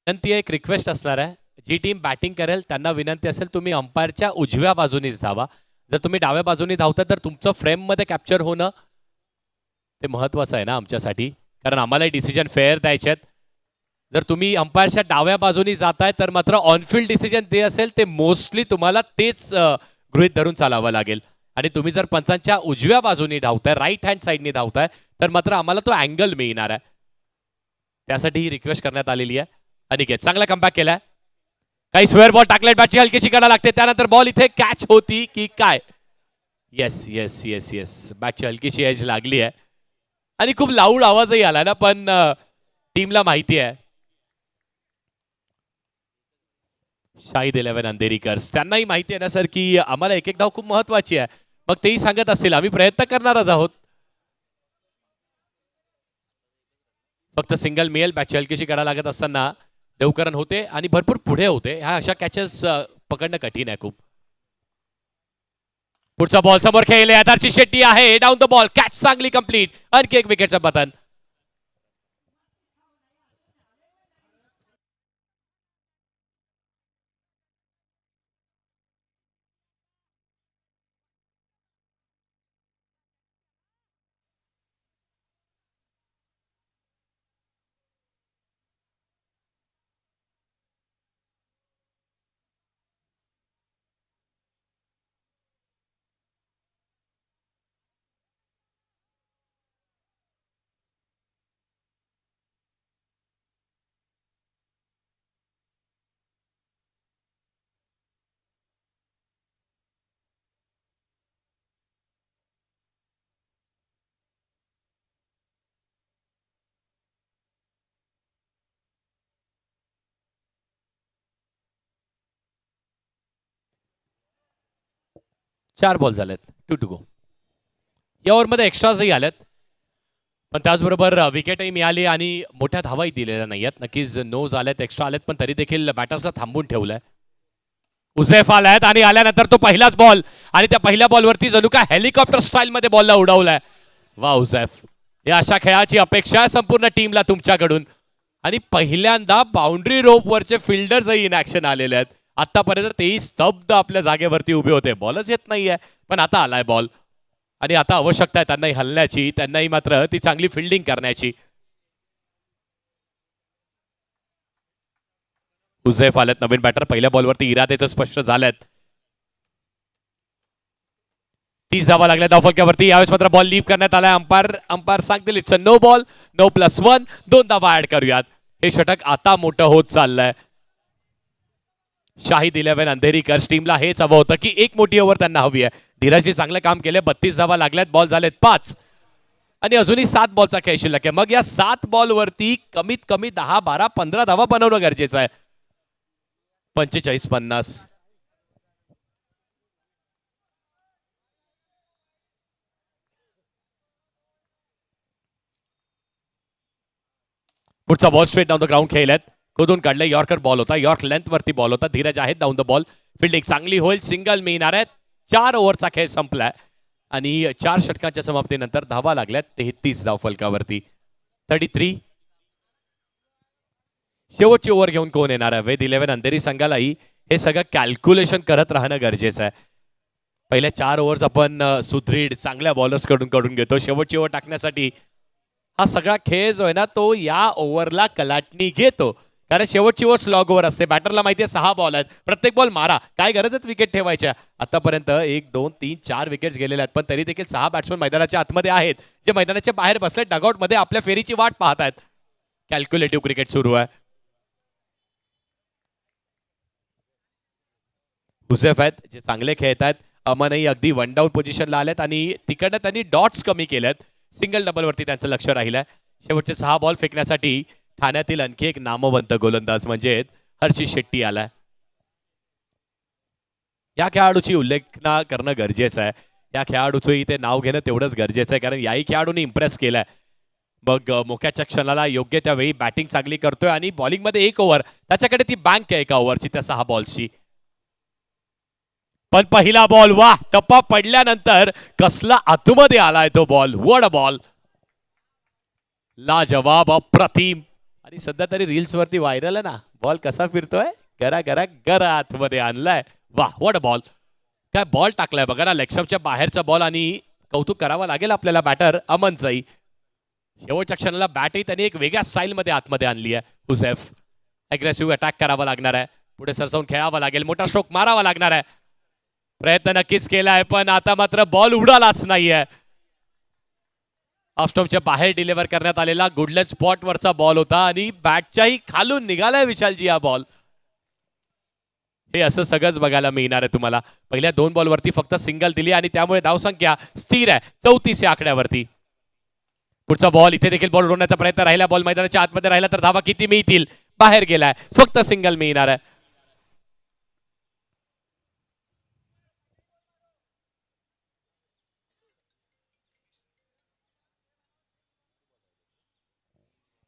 विनंती आहे, एक रिक्वेस्ट असणार आहे. जी टीम बॅटिंग करेल त्यांना विनंती असेल तुम्ही अंपायरच्या उजव्या बाजूनीच धावा. जर तुम्ही डाव्या बाजूनी धावता तर तुमचं फ्रेममध्ये कॅप्चर होणं ते महत्त्वाचं आहे ना आमच्यासाठी, कारण आम्हालाही डिसिजन फेअर द्यायचे आहेत. जर तुम्ही अंपायरच्या डाव्या बाजूनी जाताय तर मात्र ऑनफिल्ड डिसिजन ते असेल ते मोस्टली तुम्हाला तेच गृहीत धरून चालावं लागेल. आणि तुम्ही जर पंचांच्या उजव्या बाजूनी धावताय, राईट हँड साईडनी धावताय तर मात्र आम्हाला तो अँगल मिळणार आहे. त्यासाठी ही रिक्वेस्ट करण्यात आलेली आहे. अनिकेत चांगला कमबॅक केलाय. काही स्क्वेअर बॉल टाकलेत, बॅटची हलकीशी कडा लागते. त्यानंतर बॉल इथे कॅच होती की काय? येस येस येस येस, बॅटची हलकीशी एज लागली आहे आणि खूप लाऊड आवाजही आला ना, पण टीमला माहिती आहे शाहिद 11 अंधेरीकर्स त्यांनाही माहिती आहे ना सर की आम्हाला एक एक धाव खूप महत्वाची आहे. मग तेही सांगत असतील आम्ही प्रयत्न करणारच आहोत. फक्त सिंगल मिळेल. बॅटची हलकीशी कडा लागत असताना देवकरण होते आणि भरपूर पुढे होते. ह्या अशा कॅचेस पकडणं कठीण आहे खूप. पुढचा बॉल समोर खेळले आधारची शेट्टी आहे. डाऊन द बॉल कॅच चांगली कंप्लीट. आणखी एक विकेटचं पतन. चार बॉल झालेत. 2 to go. या ओव्हरमध्ये एक्स्ट्राजही आलेत, पण त्याचबरोबर विकेटही मिळाली आणि मोठ्या धावाही दिलेल्या नाहीयेत. नक्कीच नोज आलेत, एक्स्ट्रा आलेत, पण तरी देखील बॅटर्सला थांबून ठेवलंय. उसेफ आलायत आणि आल्यानंतर तो पहिलाच बॉल आणि त्या पहिल्या बॉलवरती जणू का हेलिकॉप्टर स्टाईल मध्ये बॉलला उडवलाय. वा उसेफ, या अशा खेळाची अपेक्षा आहे संपूर्ण टीमला तुमच्याकडून. आणि पहिल्यांदा बाउंड्री रोप वरचे फिल्डर्सही इन ऍक्शन आलेले आहेत. आतापर्यंत तेही स्तब्ध आपल्या जागेवरती उभे होते. बॉलच येत नाहीये, पण आता आलाय बॉल आणि आता आवश्यकता आहे त्यांनाही हलण्याची, त्यांनाही मात्र ती चांगली फिल्डिंग करण्याची. उझेफ आलेत नवीन बॅटर. पहिल्या बॉलवरती इरादे तर स्पष्ट झाल्यात. 30 धावा लागल्या धावफलक्यावरती. यावेळेस मात्र बॉल लीव करण्यात आलाय. अंपायर सांगतील it's a no ball. No +1. 2 धावा ऍड करूयात. हे षटक आता मोठं होत चाललंय. शाहिद 11 अंधेरीकर टीमला हेच हवं होतं की एक मोठी ओव्हर त्यांना हवी आहे. धीरजनी चांगलं काम केलं. 32 धावा लागल्यात. बॉल झालेत 5 आणि अजूनही 7 बॉलचा खेळ शिल्लक आहे. मग या 7 बॉलवरती कमीत कमी 10, 12, 15 धावा बनवणं गरजेचं आहे. 45-50. पुढचा ball straight down the ground खेळल्यात. खोदून काढलं. यॉर्कर बॉल होता. यॉर्क लेंथ वरती बॉल होता. धीरज आहेत डाऊन द बॉल. फिल्डिंग चांगली होईल. सिंगल मिळणार आहे. 4 ओव्हरचा खेळ संपलाय आणि 4 षटकांच्या समाप्तीनंतर धावा लागल्यात 33 धाव फलकावरती. 33. शेवटची ओव्हर घेऊन कोण येणार आहे? वेद 11 अंधेरी संघालाही हे सगळं कॅल्क्युलेशन करत राहणं गरजेचं आहे. पहिल्या 4 ओव्हर्स आपण सुदृढ चांगल्या बॉलर्स कडून घेतो. शेवटची ओव्हर टाकण्यासाठी हा सगळा खेळ जो आहे ना तो या ओव्हरला कलाटणी घेतो. कारण शेवटची ओव्हर स्लॉग ओव्हर असते. बॅटरला माहिती आहे 6 बॉल आहेत. प्रत्येक बॉल मारा. काय गरज आहे विकेट ठेवायच्या? आतापर्यंत 1, 2, 3, 4 विकेट्स गेलेल्या आहेत, पण तरी देखील 6 बॅट्समन मैदानाच्या आतमध्ये आहेत, जे मैदानाच्या बाहेर बसले डगआउटमध्ये आपल्या फेरीची वाट पाहत आहेत. कॅल्क्युलेटिव्ह क्रिकेट सुरू आहे. हुसेफ आहेत जे चांगले खेळत आहेत. अमनही अगदी वन डाऊन पोझिशनला आलेत आणि तिकडनं त्यांनी डॉट्स कमी केल्यात. सिंगल डबलवरती त्यांचं लक्ष राहिलंय. शेवटचे 6 बॉल फेकण्यासाठी ठाण्यातील आणखी एक नामवंत गोलंदाज म्हणजे हर्षित शेट्टी आलाय. या खेळाडूची उल्लेखना करणं गरजेचं आहे. या खेळाडूचं इथे नाव घेणं तेवढंच गरजेचं आहे, कारण याही खेळाडूने इम्प्रेस केलंय. मग मोक्याच्या क्षणाला योग्य त्यावेळी बॅटिंग चांगली करतोय आणि बॉलिंगमध्ये 1 ओव्हर त्याच्याकडे ती बँक आहे 1 ओव्हरची त्या 6 बॉल्सची. पण पहिला बॉल वा टप्पा पडल्यानंतर कसला आतमध्ये आलाय तो बॉल. वड बॉल, लाजवाब, अप्रतिम. आणि सध्या तरी रील्स वरती व्हायरल आहे ना बॉल कसा फिरतोय. गरा गरा गरा आतमध्ये आणलाय. वा वड बॉल. काय बॉल टाकलाय बघा ना. लेगस्टम्पच्या बाहेरचा बॉल आणि कौतुक करावं लागेल आपल्याला बॅटर अमनचंही. शेवटच्या क्षणाला बॅटही त्यांनी एक वेगळ्या स्टाईलमध्ये आतमध्ये आणली आहे. हुसेफ अग्रेसिव्ह अटॅक करावा लागणार आहे. पुढे सरसावून खेळावं लागेल. मोठा स्ट्रोक मारावा लागणार आहे. प्रयत्न नक्कीच केला आहे, पण आता मात्र बॉल उडालाच नाहीये. ऑफस्टॉपच्या बाहेर डिलिव्हर करण्यात आलेला गुडलँड स्पॉट वरचा बॉल होता आणि बॅटच्याही खालून निघालाय विशालजी हा बॉल. हे असं सगळंच बघायला मिळणार आहे तुम्हाला. पहिल्या 2 बॉलवरती फक्त सिंगल दिली आणि त्यामुळे धावसंख्या स्थिर आहे 34 या आकड्यावरती. पुढचा बॉल, इथे देखील बॉल उडवण्याचा प्रयत्न राहिला, बॉल मैदानाच्या आतमध्ये राहिला तर धावा किती मिळतील, बाहेर गेलाय, फक्त सिंगल मिळणार आहे.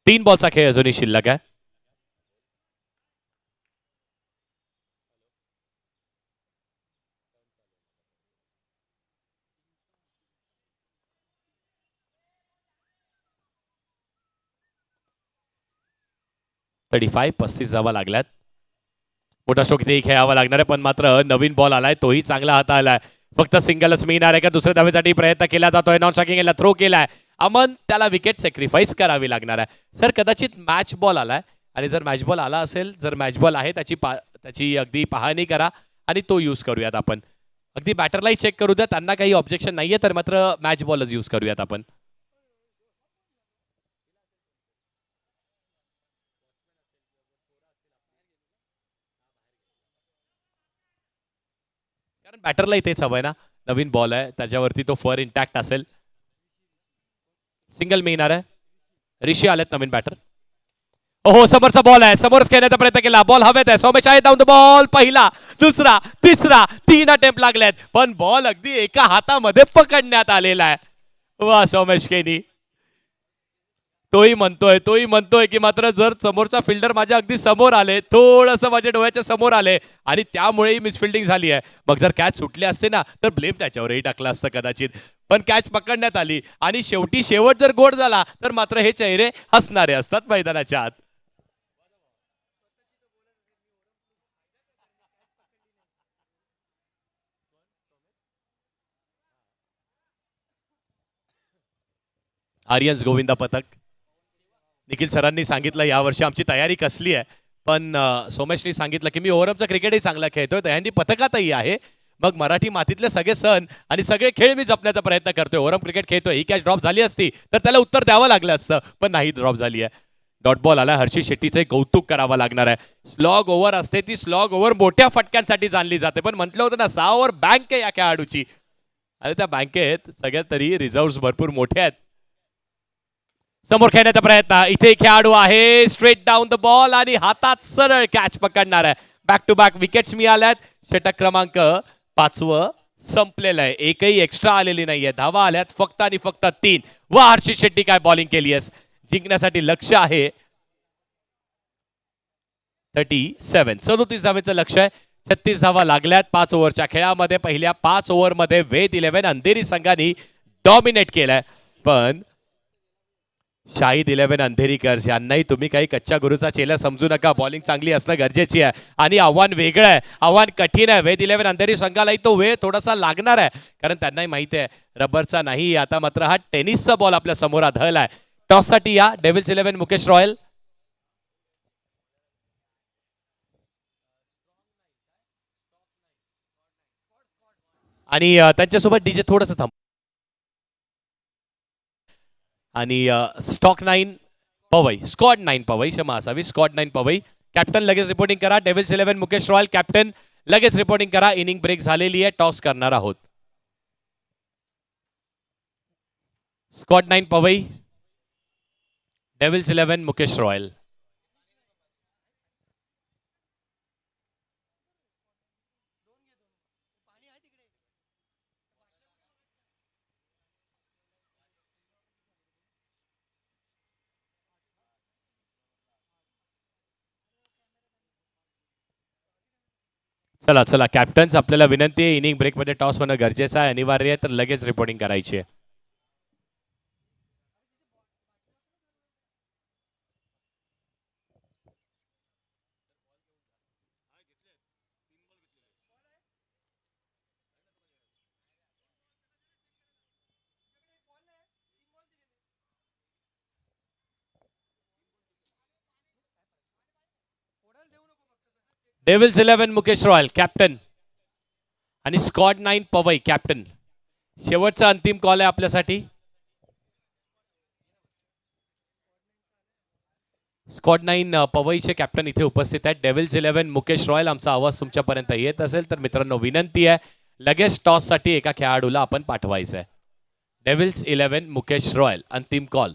तीन बॉलचा खेळ अजूनही शिल्लक आहे. फाय 35 जावा लागल्यात. मोठा स्ट्रोक इथे खेळावा लागणार आहे, पण मात्र नवीन बॉल आलाय, तोही चांगला हाताळलाय. फक्त सिंगलच मिळणार आहे का दुसऱ्या धावेसाठी प्रयत्न केला जातोय. नॉन स्ट्रायकिंग याला थ्रो केलाय अमन, त्याला विकेट सॅक्रिफाईस करावी लागणार आहे. सर कदाचित मॅच बॉल आलाय, आणि जर मॅच बॉल आला असेल, जर मॅच बॉल आहे त्याची अगदी पाहणी करा आणि तो यूज करूयात आपण. अगदी बॅटरलाही चेक करू द्या, त्यांना काही ऑब्जेक्शन नाहीये, तर मात्र मॅच बॉलच यूज करूयात आपण. कारण बॅटरला इथेच हवंय ना, नवीन बॉल आहे त्याच्यावरती तो फर इंटॅक्ट असेल. सिंगल मिळणार आहे. ऋषी आलेत नवीन बॅटर. हो समोरचा बॉल आहे, समोरच खेळण्याचा प्रयत्न केला, बॉल हवेत आहे. सोमेश आहे डाऊन द बॉल, पहिला दुसरा तिसरा 3 अटेम्प्ट लागलेत, पण बॉल अगदी एका हातामध्ये पकडण्यात आलेला आहे. वा सोमेश केनी, तोही म्हणतोय की मात्र जर समोरचा फिल्डर माझ्या अगदी समोर आले, थोडंसं माझ्या डोळ्याच्या समोर आले आणि त्यामुळेही मिसफिल्डिंग झाली आहे. मग जर कॅच सुटली असते ना तर ब्लेम त्याच्यावरही टाकला असतं कदाचित, पण कॅच पकडण्यात आली आणि शेवट जर गोड झाला तर मात्र हे चेहरे हसणारे असतात मैदानाच्या आत. आर्यन्स गोविंदा पथक. निखिल सरांनी सांगितलं यावर्षी आमची तयारी कसली आहे, पण सोमेशनी सांगितलं की मी ओव्हरअपचा क्रिकेटही चांगला खेळतोय, त्यांनी पथकातही आहे. मग मराठी मातीतले सगळे सण आणि सगळे खेळ मी जपण्याचा प्रयत्न करतोय. ओव्हरअप क्रिकेट खेळतोय, ही कॅच ड्रॉप झाली असती तर त्याला उत्तर द्यावं लागलं असतं, पण नाही ड्रॉप झाली आहे. डॉट बॉल आला. हर्षित शेट्टीचे कौतुक करावं लागणार आहे. स्लॉग ओव्हर असते ती स्लॉग ओव्हर मोठ्या फटक्यांसाठी जाणली जाते, पण म्हटलं होतं ना 6 ओव्हर बँक आहे या खेळाडूची, आणि त्या बँकेत सगळ्यात तरी रिझर्व्ह भरपूर मोठे आहेत. समोर खेळण्याचा प्रयत्न, इथे खेळाडू आहे, स्ट्रेट डाऊन द बॉल आणि हातात सरळ कॅच पकडणार आहे. बॅक टू बॅक विकेट्स मिळाल्यात. षटक क्रमांक 5 संपलेलं आहे, एकही एक्स्ट्रा आलेली नाहीये. धावा आल्यात फक्त आणि फक्त 3. व हर्षित शेट्टी काय बॉलिंग केली आहेस, जिंकण्यासाठी लक्ष आहे 37 धावेचं लक्ष आहे. 36 धावा लागल्यात 5 ओव्हरच्या खेळामध्ये. पहिल्या 5 ओव्हरमध्ये वेद 11 अंधेरी संघाने डॉमिनेट केलाय, पण शाहिद 11 अंधेरीकर्स यांनाही तुम्ही काही कच्च्या गुरुचा चेला समजू नका. बॉलिंग चांगली असणं गरजेची आहे आणि आव्हान वेगळं आहे, आव्हान कठीण आहे. वेद 11 अंधेरी संघालाही तो वेळ थोडासा लागणार आहे, कारण त्यांनाही माहिती आहे रबरचा नाही. आता मात्र हा टेनिसचा बॉल आपल्या समोर आढळलाय. टॉससाठी या डेव्हिल्स 11 मुकेश रॉयल. आणि त्यांच्यासोबत डीजे थोडंसं थांब. आणि स्टॉक 9 पवई, स्क्वॉड 9 पवई क्षमा असावी, स्क्वॉड 9 पवई. कॅप्टन लगेच रिपोर्टिंग करा. डेव्हिल्स 11 मुकेश रॉयल कॅप्टन लगेच रिपोर्टिंग करा. इनिंग ब्रेक झालेली आहे, टॉस करणार आहोत. Squad 9 Powai, devils 11 Mukesh royal. चला चला कॅप्टन्स, आपल्याला विनंती आहे, इनिंग ब्रेकमध्ये टॉस होणं गरजेचं आहे, अनिवार्य आहे, तर लगेच रिपोर्टिंग करायची आहे. डेव्हिल्स 11 मुकेश रॉयल कॅप्टन आणि स्क्वॉड 9 पवई कॅप्टन. शेवटचा अंतिम कॉल आहे आपल्यासाठी. स्क्वॉड 9 पवईचे कॅप्टन इथे उपस्थित आहेत. Devil's 11 Mukesh royal. आमचा आवाज तुमच्यापर्यंत येत असेल तर मित्रांनो विनंती आहे, लगेच टॉससाठी एका खेळाडूला आपण पाठवायचं आहे. डेव्हिल्स 11 मुकेश रॉयल अंतिम call.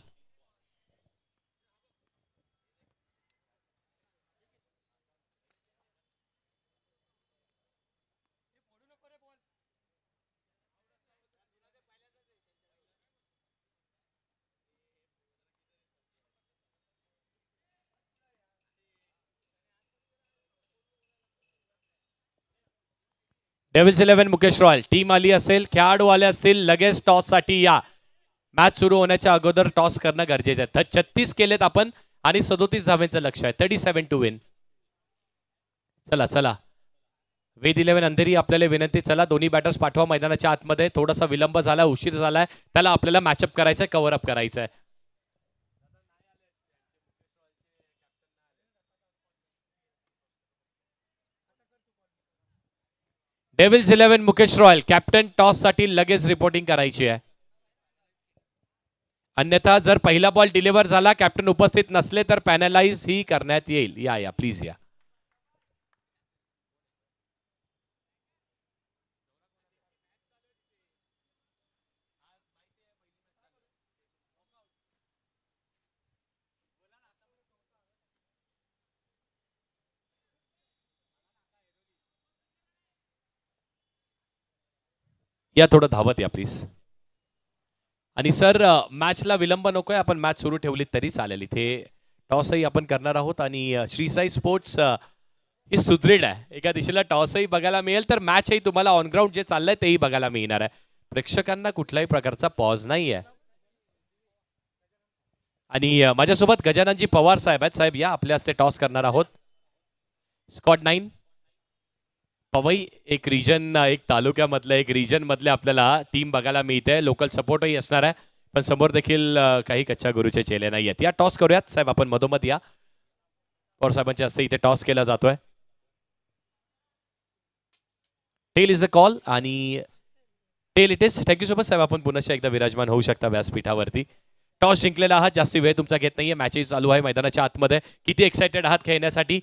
Devil's 11 Mukesh royal team आली असेल, खेळाडू आले असतील, लगेच टॉस साठी या. मॅच सुरू होण्याच्या अगोदर टॉस करणं गरजेचं आहे. 36 केलेत आपण आणि 37 धावांचं लक्ष आहे. 37 टू विन. चला चला वेद 11 अंधेरी आपल्याला विनंती, चला दोन्ही बॅटर्स पाठवा मैदानाच्या आतमध्ये. थोडासा विलंब झाला, उशीर झालाय, त्याला आपल्याला मॅचअप करायचंय, कव्हर अप करायचंय. Devil's 11 Mukesh royal captain toss साठी लगेच रिपोर्टिंग करायची आहे. अन्यथा जर पहिला बॉल डिलिव्हर झाला, कॅप्टन उपस्थित नसले तर पॅनलाइज ही करण्यात येईल. या या प्लीज या. या थोडं धावत या प्लीज. आणि सर मॅचला विलंब नकोय, आपण मॅच सुरू ठेवली तरी चालेल. इथे टॉसही आपण करणार आहोत आणि श्रीसाई स्पोर्ट्स ही सुदृढ आहे. एका दिशेला टॉसही बघायला मिळेल तर मॅचही तुम्हाला ऑन ग्राउंड जे चाललंय तेही बघायला मिळणार आहे. प्रेक्षकांना कुठल्याही प्रकारचा पॉज नाही आहे. आणि माझ्यासोबत गजाननजी पवार साहेब आहेत. साहेब या, आपल्या हस्ते टॉस करणार आहोत. स्कॉट 9 पवई एक रिजन, एक तालुक्यामधलं, एक रिजन मधले आपल्याला टीम बघायला मिळते. लोकल सपोर्टही असणार आहे, पण समोर देखील काही कच्च्या गुरुचे चेले नाही आहेत. या टॉस करूयात साहेब, आपण मधोमध या. पवार साहेबांच्या हस्ते इथे टॉस केला जातोय. टेल इज अ कॉल आणि tail it is. Thank you so much साहेब, आपण पुन्हा एकदा विराजमान होऊ शकता व्यासपीठावरती. टॉस जिंकलेला आहात, जास्ती वेळ तुमचा घेत नाहीये. मॅचही चालू आहे मैदानाच्या आतमध्ये. किती एक्साइटेड आहात खेळण्यासाठी?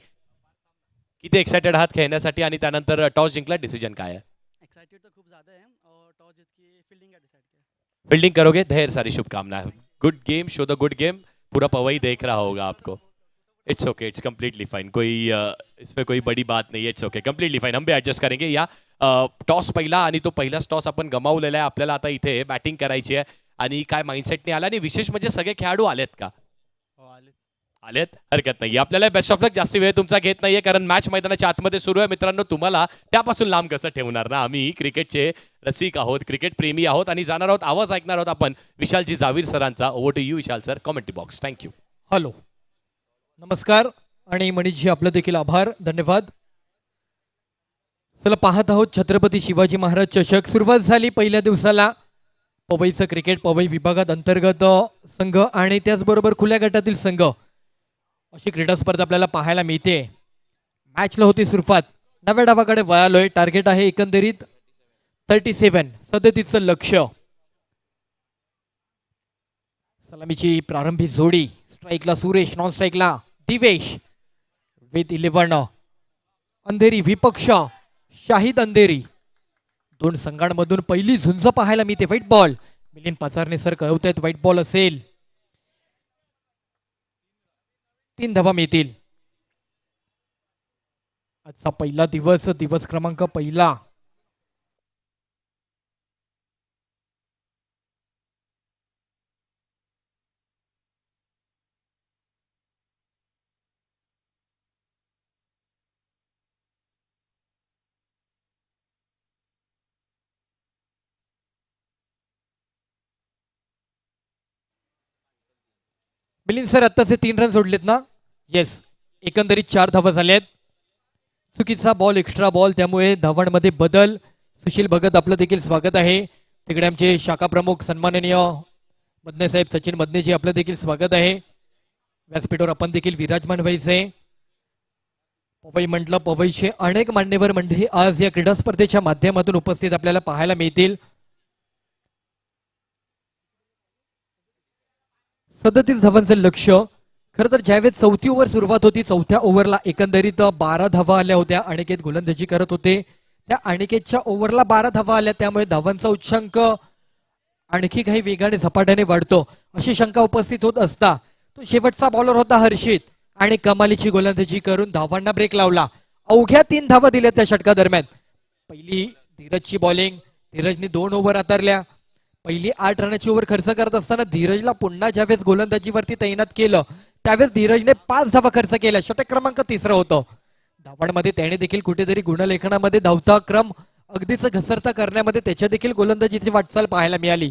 किती एक्साइटेड आहात खेळण्यासाठी? आणि त्यानंतर टॉस जिंकला, डिसिजन काय है? एक्साइटेड तो खूप ज्यादा है और टॉस जीत के फील्डिंग का डिसाइड किया. फील्डिंग करोगे, ढेर सारी शुभकामनाएं. Good game, show the good game. पूरा पवई देख रहा होगा आपको. It's okay, it's completely fine. कोई इसमें कोई बड़ी बात नहीं है. It's okay, completely fine. हम भी ऍडजस्ट करेंगे. या टॉस पहिला आणि तो पहिलाच टॉस आपण गमावलेला आहे. आपल्याला आता इथे बॅटिंग करायची आहे आणि काय माइंडसेटने आला आणि विशेष म्हणजे सगळे खेळाडू आलेत का? आलेत, हरकत नाही. आपल्याला बेस्ट ऑफ लक. जास्ती वेळ तुमचा घेत नाहीये कारण मॅच मैदानाच्या आतमध्ये सुरू आहे. मित्रांनो, तुम्हाला त्यापासून लांब कसं ठेवणार ना. आम्ही क्रिकेटचे रसिक आहोत, क्रिकेट प्रेमी आहोत आणि जाणार आहोत, आवाज ऐकणार आहोत आपण विशालजी जावीर सरांचा. Over to you Vishal sir, commentary box. Thank you. Hello, नमस्कार आणि मनीषजी आपलं देखील आभार, धन्यवाद. चला पाहत आहोत छत्रपती शिवाजी महाराज चषक. सुरुवात झाली पहिल्या दिवसाला. पवईचं क्रिकेट, पवई विभागात अंतर्गत संघ आणि त्याचबरोबर खुल्या गटातील संघ अशी क्रीडा स्पर्धा आपल्याला पाहायला मिळते. मॅचला होती सुरुवात. नव्या डावाकडे वळालोय. टार्गेट आहे एकंदरीत 37, 37चं लक्ष. सलामीची प्रारंभी जोडी. स्ट्राईकला सुरेश, नॉन स्ट्राईकला दिवेश. विथ 11 अंधेरी विपक्ष शाहिद अंधेरी. दोन संघांमधून पहिली झुंज पाहायला मिळते. White ball. Milind Pacharne sir कळवतायत व्हाईट बॉल असेल. 3 धावा मिळतील. आजचा पहिला दिवस, दिवस क्रमांक पहिला. मिलिंद सर आत्ताचे 3 रन सोडलेत ना? येस, एकंदरीत 4 धावा झाल्यात. चुकीचा बॉल, एक्स्ट्रा बॉल, त्यामुळे धावांमध्ये बदल. सुशील भगत आपलं देखील स्वागत आहे. तिकडे आमचे शाखा प्रमुख सन्माननीय मदने साहेब सचिन मदनेजी आपलं देखील स्वागत आहे. व्यासपीठावर आपण देखील विराजमान व्हायचे. पवई म्हटलं, पवईचे अनेक मान्यवर मंडळी आज या क्रीडा स्पर्धेच्या माध्यमातून उपस्थित आपल्याला पाहायला मिळतील. 37 धावांचं लक्ष. खरं तर ज्यावेळेस चौथी ओव्हर सुरुवात होती, चौथ्या ओव्हरला एकंदरीत 12 धावा आल्या होत्या. अनिकेत गोलंदाजी करत होते. त्या अनिकेतच्या ओव्हरला 12 धावा आल्या, त्यामुळे धावांचा उच्चांक आणखी काही वेगाने झपाट्याने वाढतो अशी शंका उपस्थित होत असता तो शेवटचा बॉलर होता हर्षित आणि कमालीची गोलंदाजी करून धावांना ब्रेक लावला. अवघ्या 3 धावा दिल्या त्या षटका दरम्यान. पहिली धीरजची बॉलिंग, धीरजने 2 ओव्हर हाताळल्या. पहिली 8 रनाची ओव्हर खर्च करत असताना धीरजला पुन्हा ज्यावेळेस गोलंदाजीवरती तैनात केलं त्यावेळेस धीरजने 5 धावा खर्च केल्या. षटक क्रमांक 3 होतं. धावांमध्ये त्याने देखील कुठेतरी गुणलेखनामध्ये धावता क्रम अगदीच घसरता करण्यामध्ये त्याच्या देखील गोलंदाजीची वाटचाल पाहायला मिळाली.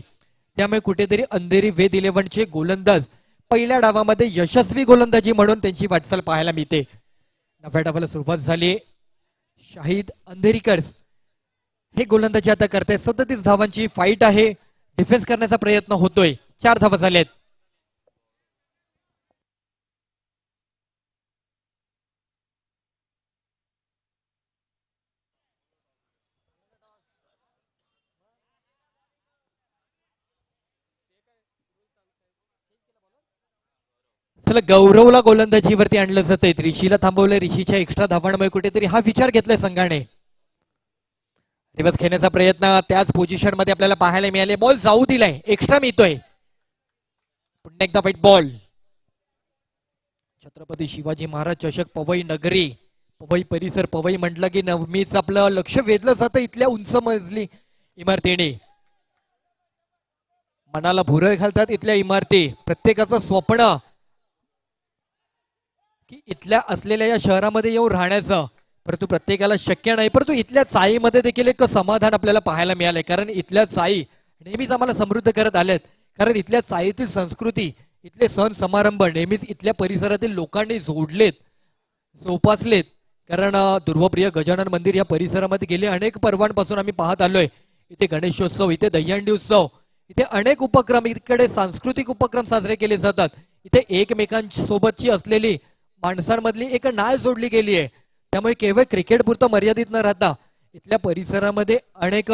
त्यामुळे कुठेतरी अंधेरी वेद 11चे गोलंदाज पहिल्या डावामध्ये यशस्वी गोलंदाजी म्हणून त्यांची वाटचाल पाहायला मिळते. 9व्या डावाला सुरुवात झाली. शाहिद अंधेरीकर्स हे गोलंदाजी आता करते. 37 धावांची फाईट आहे. डिफेन्स करण्याचा प्रयत्न होतोय. 4 धावा झाल्यात. चला गौरवला गोलंदाजीवरती आणलं जातंय. ऋषीला थांबवलंय. ऋषीच्या एक्स्ट्रा धावांमुळे कुठेतरी हा विचार घेतलाय संघाने. रिवर्स खेळण्याचा प्रयत्न त्याच पोझिशन मध्ये आपल्याला पाहायला मिळाले. बॉल जाऊ दिलाय. एक्स्ट्रा मिळतोय. पुन्हा एकदा वाईट बॉल. छत्रपती शिवाजी महाराज चषक पवई नगरी, पवई परिसर, पवई म्हटलं की नेहमीच आपलं लक्ष वेधलं जातं इथल्या उंच मजली इमारतीने. मनाला भुरळ घालतात इथल्या इमारती. प्रत्येकाचं स्वप्न की इथल्या असलेल्या या शहरामध्ये येऊन राहण्याचं, परंतु प्रत्येकाला शक्य नाही. परंतु इथल्या चाईमध्ये देखील एक समाधान आपल्याला पाहायला मिळालंय. कारण इथल्या चाई नेहमीच आम्हाला समृद्ध करत आल्यात. कारण इथल्या चाईतील संस्कृती, इथले सण समारंभ नेहमीच इथल्या परिसरातील लोकांनी जोडलेत, जोपासलेत. कारण दुर्वप्रिय गजानन मंदिर या परिसरामध्ये गेले अनेक पर्वांपासून आम्ही पाहत आलोय. इथे गणेशोत्सव, इथे दहीहंडी उत्सव, इथे अनेक उपक्रम, इकडे सांस्कृतिक उपक्रम साजरे केले जातात. इथे एकमेकांसोबतची असलेली माणसांमधली एक नाळ जोडली गेली आहे. त्यामुळे केवळ क्रिकेट पुरतं मर्यादित न राहता इथल्या परिसरामध्ये अनेक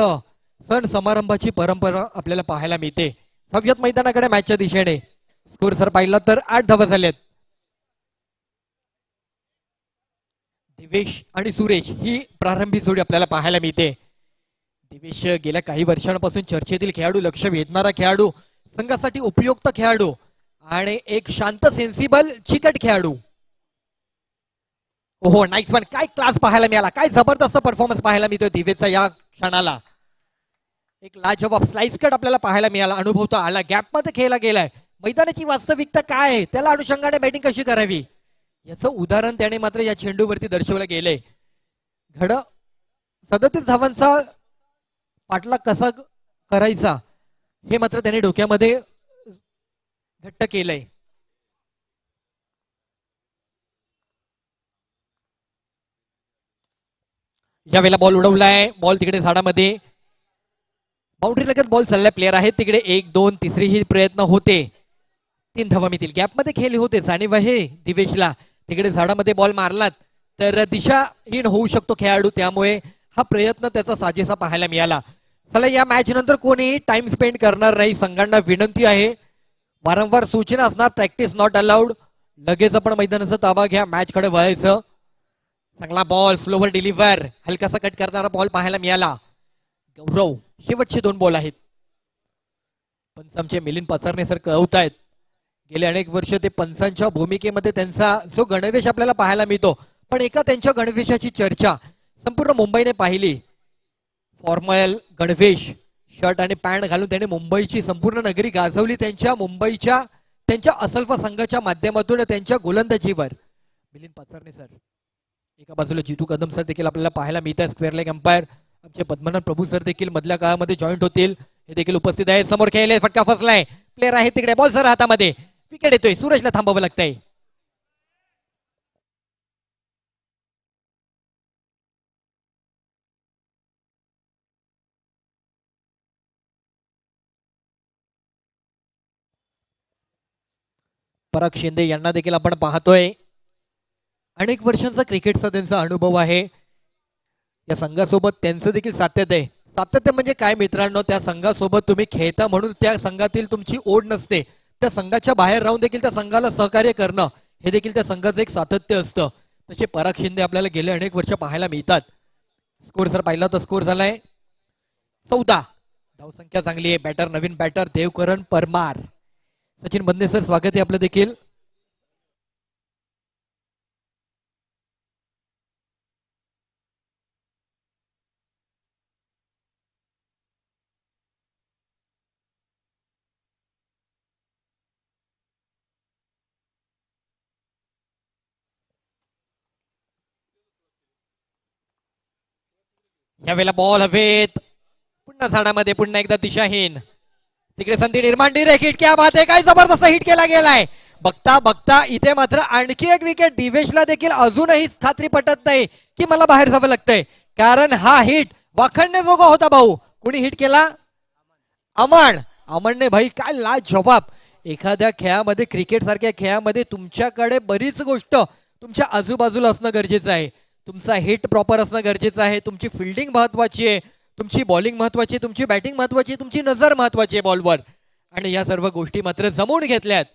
सण समारंभाची परंपरा आपल्याला पाहायला मिळते. सव्यत मैदानाकडे मॅचच्या दिशेने स्कोर सर पाहिला तर 8 धावा झाल्यात. दिवेश आणि सुरेश ही प्रारंभी जोडी आपल्याला पाहायला मिळते. दिवेश गेल्या काही वर्षांपासून चर्चेतील खेळाडू, लक्ष वेधणारा खेळाडू, संघासाठी उपयुक्त खेळाडू आणि एक शांत सेन्सिबल चिकट खेळाडू. ओहो नाईस वन. काय क्लास पाहायला मिळाला. काय जबरदस्त परफॉर्मन्स पाहायला मिळतोय दिवेशचा या क्षणाला. एक लाजवाब स्लाइस कट आपल्याला पाहायला मिळाला, अनुभवता आला. गॅपमध्ये खेळला गेलाय. मैदानाची वास्तविकता काय आहे, त्याला अनुषंगाने बॅटिंग कशी करावी याचं उदाहरण त्याने मात्र या चेंडूवरती दर्शवलं गेलंय. 37 धावांचा पाठलाग कसा करायचा हे मात्र त्याने डोक्यामध्ये घट्ट केलंय. यावेळेला बॉल उडवलाय. बॉल तिकडे झाडामध्ये बाउंड्री लगत बॉल चाललाय. प्लेअर आहेत तिकडे. 1 2 तिसरी ही प्रयत्न होते. 3 धावा मिळतील. गॅपमध्ये खेळले होते, जाणीव आहे दिवेशला. तिकडे झाडामध्ये बॉल मारलात तर दिशाहीन होऊ शकतो खेळाडू. त्यामुळे हा प्रयत्न त्याचा साजेसा पाहायला मिळाला. चला या मॅच नंतर कोणी टाइम स्पेंड करणार नाही. संघांना विनंती आहे, वारंवार सूचना असणार, प्रॅक्टिस नॉट अलाउड. लगेच आपण मैदानाचा ताबा घ्या, मॅच कडे वळायचं. चांगला बॉल, स्लोवर डिलिव्हर, हलकासा कट करणारा बॉल पाहायला मिळाला. गौरव शेवटचे 2 बॉल आहेत. पंचांचे मिलिंद पाचारणे सर कळवतायत गेले अनेक वर्ष ते पंचांच्या भूमिकेमध्ये त्यांचा जो गणवेश आपल्याला पाहायला मिळतो. पण एका त्यांच्या गणवेशाची चर्चा संपूर्ण मुंबईने पाहिली. फॉर्मल गणवेश, शर्ट आणि पॅन्ट घालून त्याने मुंबईची संपूर्ण नगरी गाजवली. त्यांच्या मुंबईच्या त्यांच्या असल्फा संघाच्या माध्यमातून त्यांच्या गोलंदाजीवर. मिलिंद पाचारणे सर एका बाजूला, जितू कदम सर देखील आपल्याला पाहायला मिळत आहे स्क्वेअर लेग अंपायर. आमचे पद्मनाभ प्रभू सर देखील मधल्या काळामध्ये जॉईंट होतील, हे देखील उपस्थित आहेत. समोर खेळले, फटका फसलाय. प्लेअर आहे तिकडे, बॉल सर हातामध्ये, विकेट येतोय. सूरजला थांबावं लागतंय. पराग शिंदे यांना देखील आपण पाहतोय. अनेक वर्षांचा क्रिकेटचा त्यांचा अनुभव आहे. या संघासोबत त्यांचं देखील सातत्य आहे. सातत्य म्हणजे काय मित्रांनो, त्या संघासोबत तुम्ही खेळता म्हणून त्या संघातील तुमची ओढ नसते. त्या संघाच्या बाहेर राहून देखील त्या संघाला सहकार्य करणं हे देखील त्या संघाचं एक सातत्य असतं. तसे पराग शिंदे आपल्याला गेले अनेक वर्ष पाहायला मिळतात. स्कोर जर पाहिला तर स्कोर झालाय 14. धावसंख्या चांगली आहे. बॅटर नवीन बॅटर देवकरण परमार. सचिन बंदे सर स्वागत आहे आपलं देखील. यावेळेला बॉल हवेत. पुन्हा झाडामध्ये पुन्हा एकदा दिशाहीन. तिकडे संधी निर्माण डिरेक्ट हिट. क्या बात आहे, काय जबरदस्त हिट केला गेलाय. बघता बघता इथे मात्र आणखी एक विकेट. दिवेशला देखील अजूनही खात्री पटत नाही की मला बाहेर जावं लागतंय, कारण हा हिट वाखणण्याजोगा होता. भाऊ कुणी हिट केला? अमनने. भाई काय लाजवाब. एखाद्या खेळामध्ये, क्रिकेट सारख्या खेळामध्ये तुमच्याकडे बरीच गोष्ट तुमच्या आजूबाजूला असणं गरजेचं आहे. तुमचा हिट प्रॉपर असणं गरजेचं आहे. तुमची फिल्डिंग महत्वाची आहे, तुमची बॉलिंग महत्वाची आहे, तुमची बॅटिंग महत्वाची आहे, तुमची नजर महत्वाची आहे बॉलवर. आणि या सर्व गोष्टी मात्र जमवून घेतल्यात.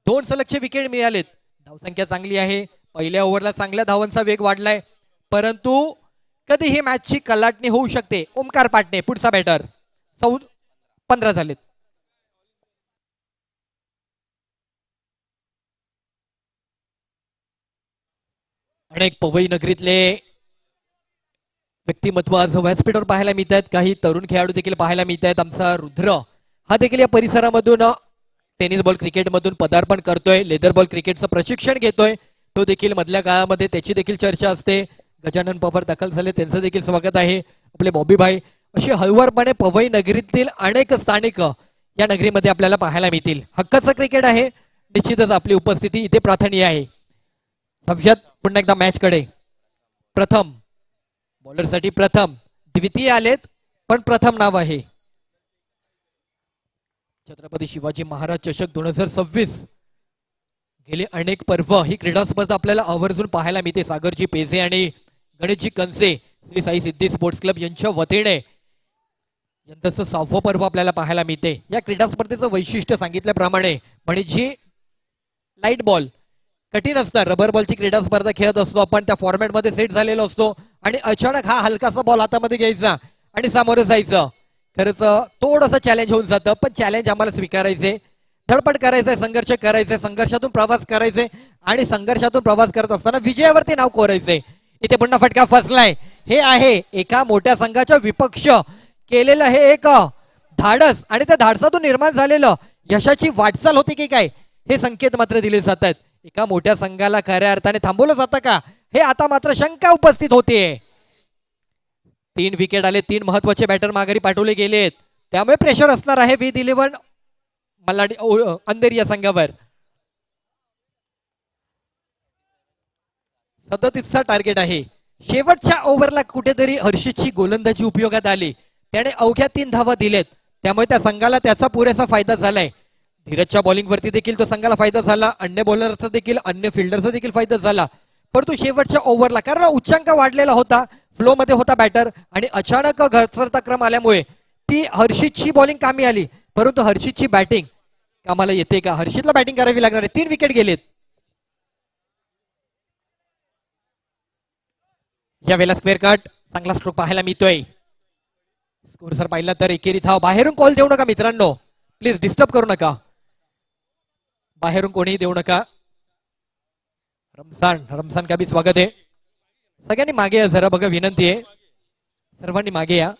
2 सलगचे विकेट मिळालेत. धावसंख्या चांगली आहे. पहिल्या ओव्हरला चांगल्या धावांचा वेग वाढलाय, परंतु कधी ही मॅचची कलाटणी होऊ शकते. ओमकार पाटणे पुढचा बॅटर. 15 झालेत. अनेक पवई नगरीतले व्यक्तिमत्व आज व्यासपीठावर पाहायला मिळत आहेत. काही तरुण खेळाडू देखील पाहायला मिळत आहेत. आमचा रुद्र हा देखील या परिसरामधून टेनिस बॉल क्रिकेटमधून पदार्पण करतोय. लेदर बॉल क्रिकेटचं प्रशिक्षण घेतोय. तो देखील मधल्या काळामध्ये त्याची देखील चर्चा असते. गजानन पवार दाखल झाले, त्यांचं देखील स्वागत आहे. आपले बॉबी भाई अशी हळूवारपणे पवई नगरीतील अनेक स्थानिक या नगरीमध्ये आपल्याला पाहायला मिळतील. हक्काचं क्रिकेट आहे. निश्चितच आपली उपस्थिती इथे प्राधान्य आहे. सभ्यात पुन्हा एकदा मॅच कडे. प्रथम बॉलरसाठी प्रथम, द्वितीय आलेत पण प्रथम नाव आहे. छत्रपती शिवाजी महाराज चषक 2026. गेले अनेक पर्व ही क्रीडा स्पर्धा आपल्याला आवर्जून पाहायला मिळते. सागरजी पेझे आणि गणेशजी कंसे श्री साई सिद्धी स्पोर्ट्स क्लब यांच्या वतीने यंदाचं 6वं पर्व आपल्याला पाहायला मिळते. या क्रीडा स्पर्धेचं वैशिष्ट्य सांगितल्याप्रमाणे म्हणजे लाईट बॉल कठीण असतं. रबर बॉलची क्रीडा स्पर्धा खेळत असतो आपण, त्या फॉर्मॅटमध्ये सेट झालेलो असतो आणि अचानक हा हलकासा बॉल हातामध्ये घ्यायचा आणि सामोरं जायचं. खरंच थोडंसं चॅलेंज होऊन जातं, पण चॅलेंज आम्हाला स्वीकारायचे. धडपड करायचंय, संघर्ष करायचंय, संघर्षातून प्रवास करायचे आणि संघर्षातून प्रवास करत असताना विजयावरती नाव कोरायचंय. इथे पुन्हा फटका फसलाय. हे आहे एका मोठ्या संघाच्या विपक्ष केलेलं हे एक धाडस आणि त्या धाडसातून निर्माण झालेलं यशाची वाटचाल होती की काय, हे संकेत मात्र दिले जातात. एका मोठ्या संघाला खऱ्या अर्थाने थांबवलं जातं का, हे आता मात्र शंका उपस्थित होते. 3 विकेट आले. 3 महत्वाचे बॅटर माघारी पाठवले गेलेत. त्यामुळे प्रेशर असणार आहे V11 मल्हाडी अंधेरी या संघावर. 37चा टार्गेट आहे. शेवटच्या ओव्हरला कुठेतरी हर्षितची गोलंदाजी उपयोगात आली. त्याने अवघ्या 3 धावा दिलेत. त्यामुळे त्या संघाला त्याचा पुरेसा फायदा झालाय. धीरजच्या बॉलिंग वरती देखील तो संघाला फायदा झाला. अन्य बॉलरचा देखील, अन्य फिल्डरचा देखील फायदा झाला. परंतु शेवटच्या ओव्हरला कारण उच्चांक वाढलेला होता, फ्लो मध्ये होता बॅटर आणि अचानक घसरता क्रम आल्यामुळे ती हर्षितची बॉलिंग कामी आली. परंतु हर्षितची बॅटिंग कामाला येते का? हर्षितला बॅटिंग करावी लागणार आहे. 3 विकेट गेलेत. यावेळेला स्क्वेअर कट चांगला स्ट्रोक पाहायला मिळतोय. स्कोर सर पाहिला तर एकेरी धाव. बाहेरून कॉल देऊ नका मित्रांनो, प्लीज डिस्टर्ब करू नका. बाहेरून कोणीही देऊ नका. रमजान का भी स्वागत आहे. सगळ्यांनी मागे या जरा, बघा विनंती आहे, सर्वांनी मागे या.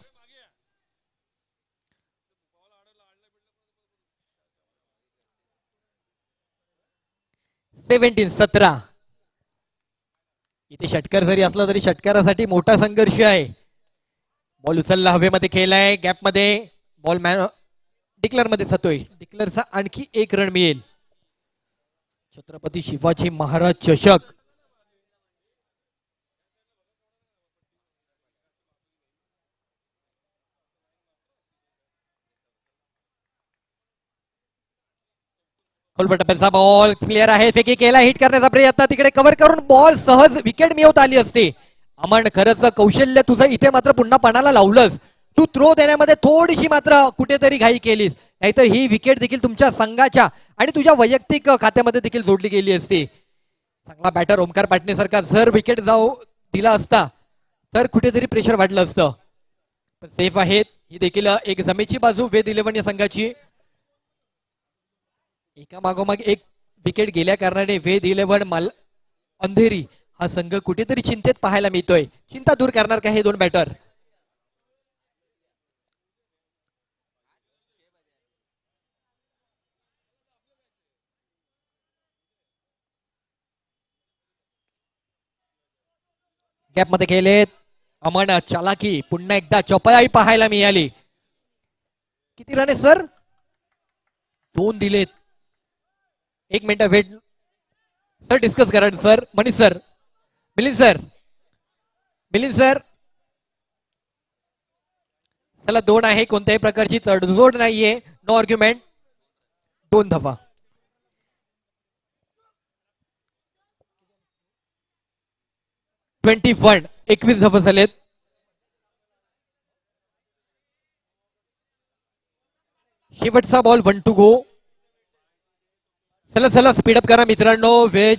(17) इथे षटकार जरी असला तरी षटकारासाठी मोठा संघर्ष आहे. बॉल उचलला, हवेमध्ये खेळलाय, गॅप मध्ये बॉल डिक्लेअर मध्ये जातोय. डिक्लेअरचा आणखी 1 रन मिळेल. छत्रपती शिवाजी महाराज चषक खोलपटप्प्याचा बॉल क्लिअर आहे. फेकी केला, हिट करण्याचा प्रयत्न, तिकडे कव्हर करून बॉल सहज विकेट मिळवता आली असते. अमन खरंच कौशल्य तुझं इथे मात्र पुन्हा पणाला लावलंस. तू थ्रो देण्यामध्ये थोडीशी मात्र कुठेतरी घाई केलीस, नाहीतर ही विकेट देखील तुमच्या संघाच्या आणि तुझ्या वैयक्तिक खात्यामध्ये देखील जोडली गेली असती. चांगला बॅटर ओमकार पाटणे सारखा जर विकेट जाऊ दिला असता तर कुठेतरी प्रेशर वाढलं असतं. पण सेफ आहेत. ही देखील एक जमेची बाजू वेद 11 या संघाची. एका मागोमाग एक विकेट गेल्या कारणाने वेद 11 अंधेरी हा संघ कुठेतरी चिंतेत पाहायला मिळतोय. चिंता दूर करणार का हे दोन बॅटर? गॅप मध्ये खेळलेत. अमन चालाकी पुन्हा एकदा चपळाई पाहायला मिळाली. किती रन आहे सर? 2 दिलेत. 1 मिनिट वेट सर, डिस्कस करा sir. Manish sir, Milind sir, Milind sir. चला 2 आहे, कोणत्याही प्रकारची तडजोड नाहीये. No argument. 2 धावा. ट्वेंटी 21 धावा झालेत. शेवटचा बॉल 1 टू गो. चला चला स्पीडअप करा मित्रांनो. वेळ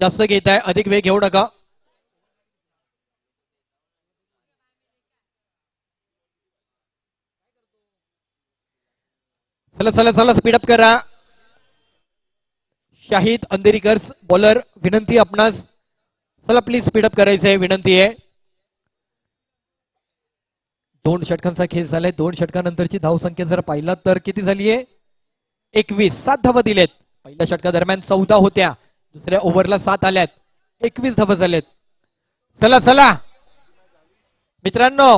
जास्त घेत आहे, अधिक वेळ घेऊ नका. चला चला चला स्पीडअप करा. शाहिद अंधेरीकर बॉलर, विनंती आपणास. चला प्लीज स्पीडअप करायचं आहे, विनंती आहे. 2 षटकांचा खेळ झालाय. 2 षटकानंतरची धावसंख्या जर पाहिला तर किती झालीये? 21. 7 धावा दिलेत. पहिल्या षटकादरम्यान 14 होत्या, दुसऱ्या ओव्हरला 7 आल्यात. 21 धावा झालेत. चला चला मित्रांनो,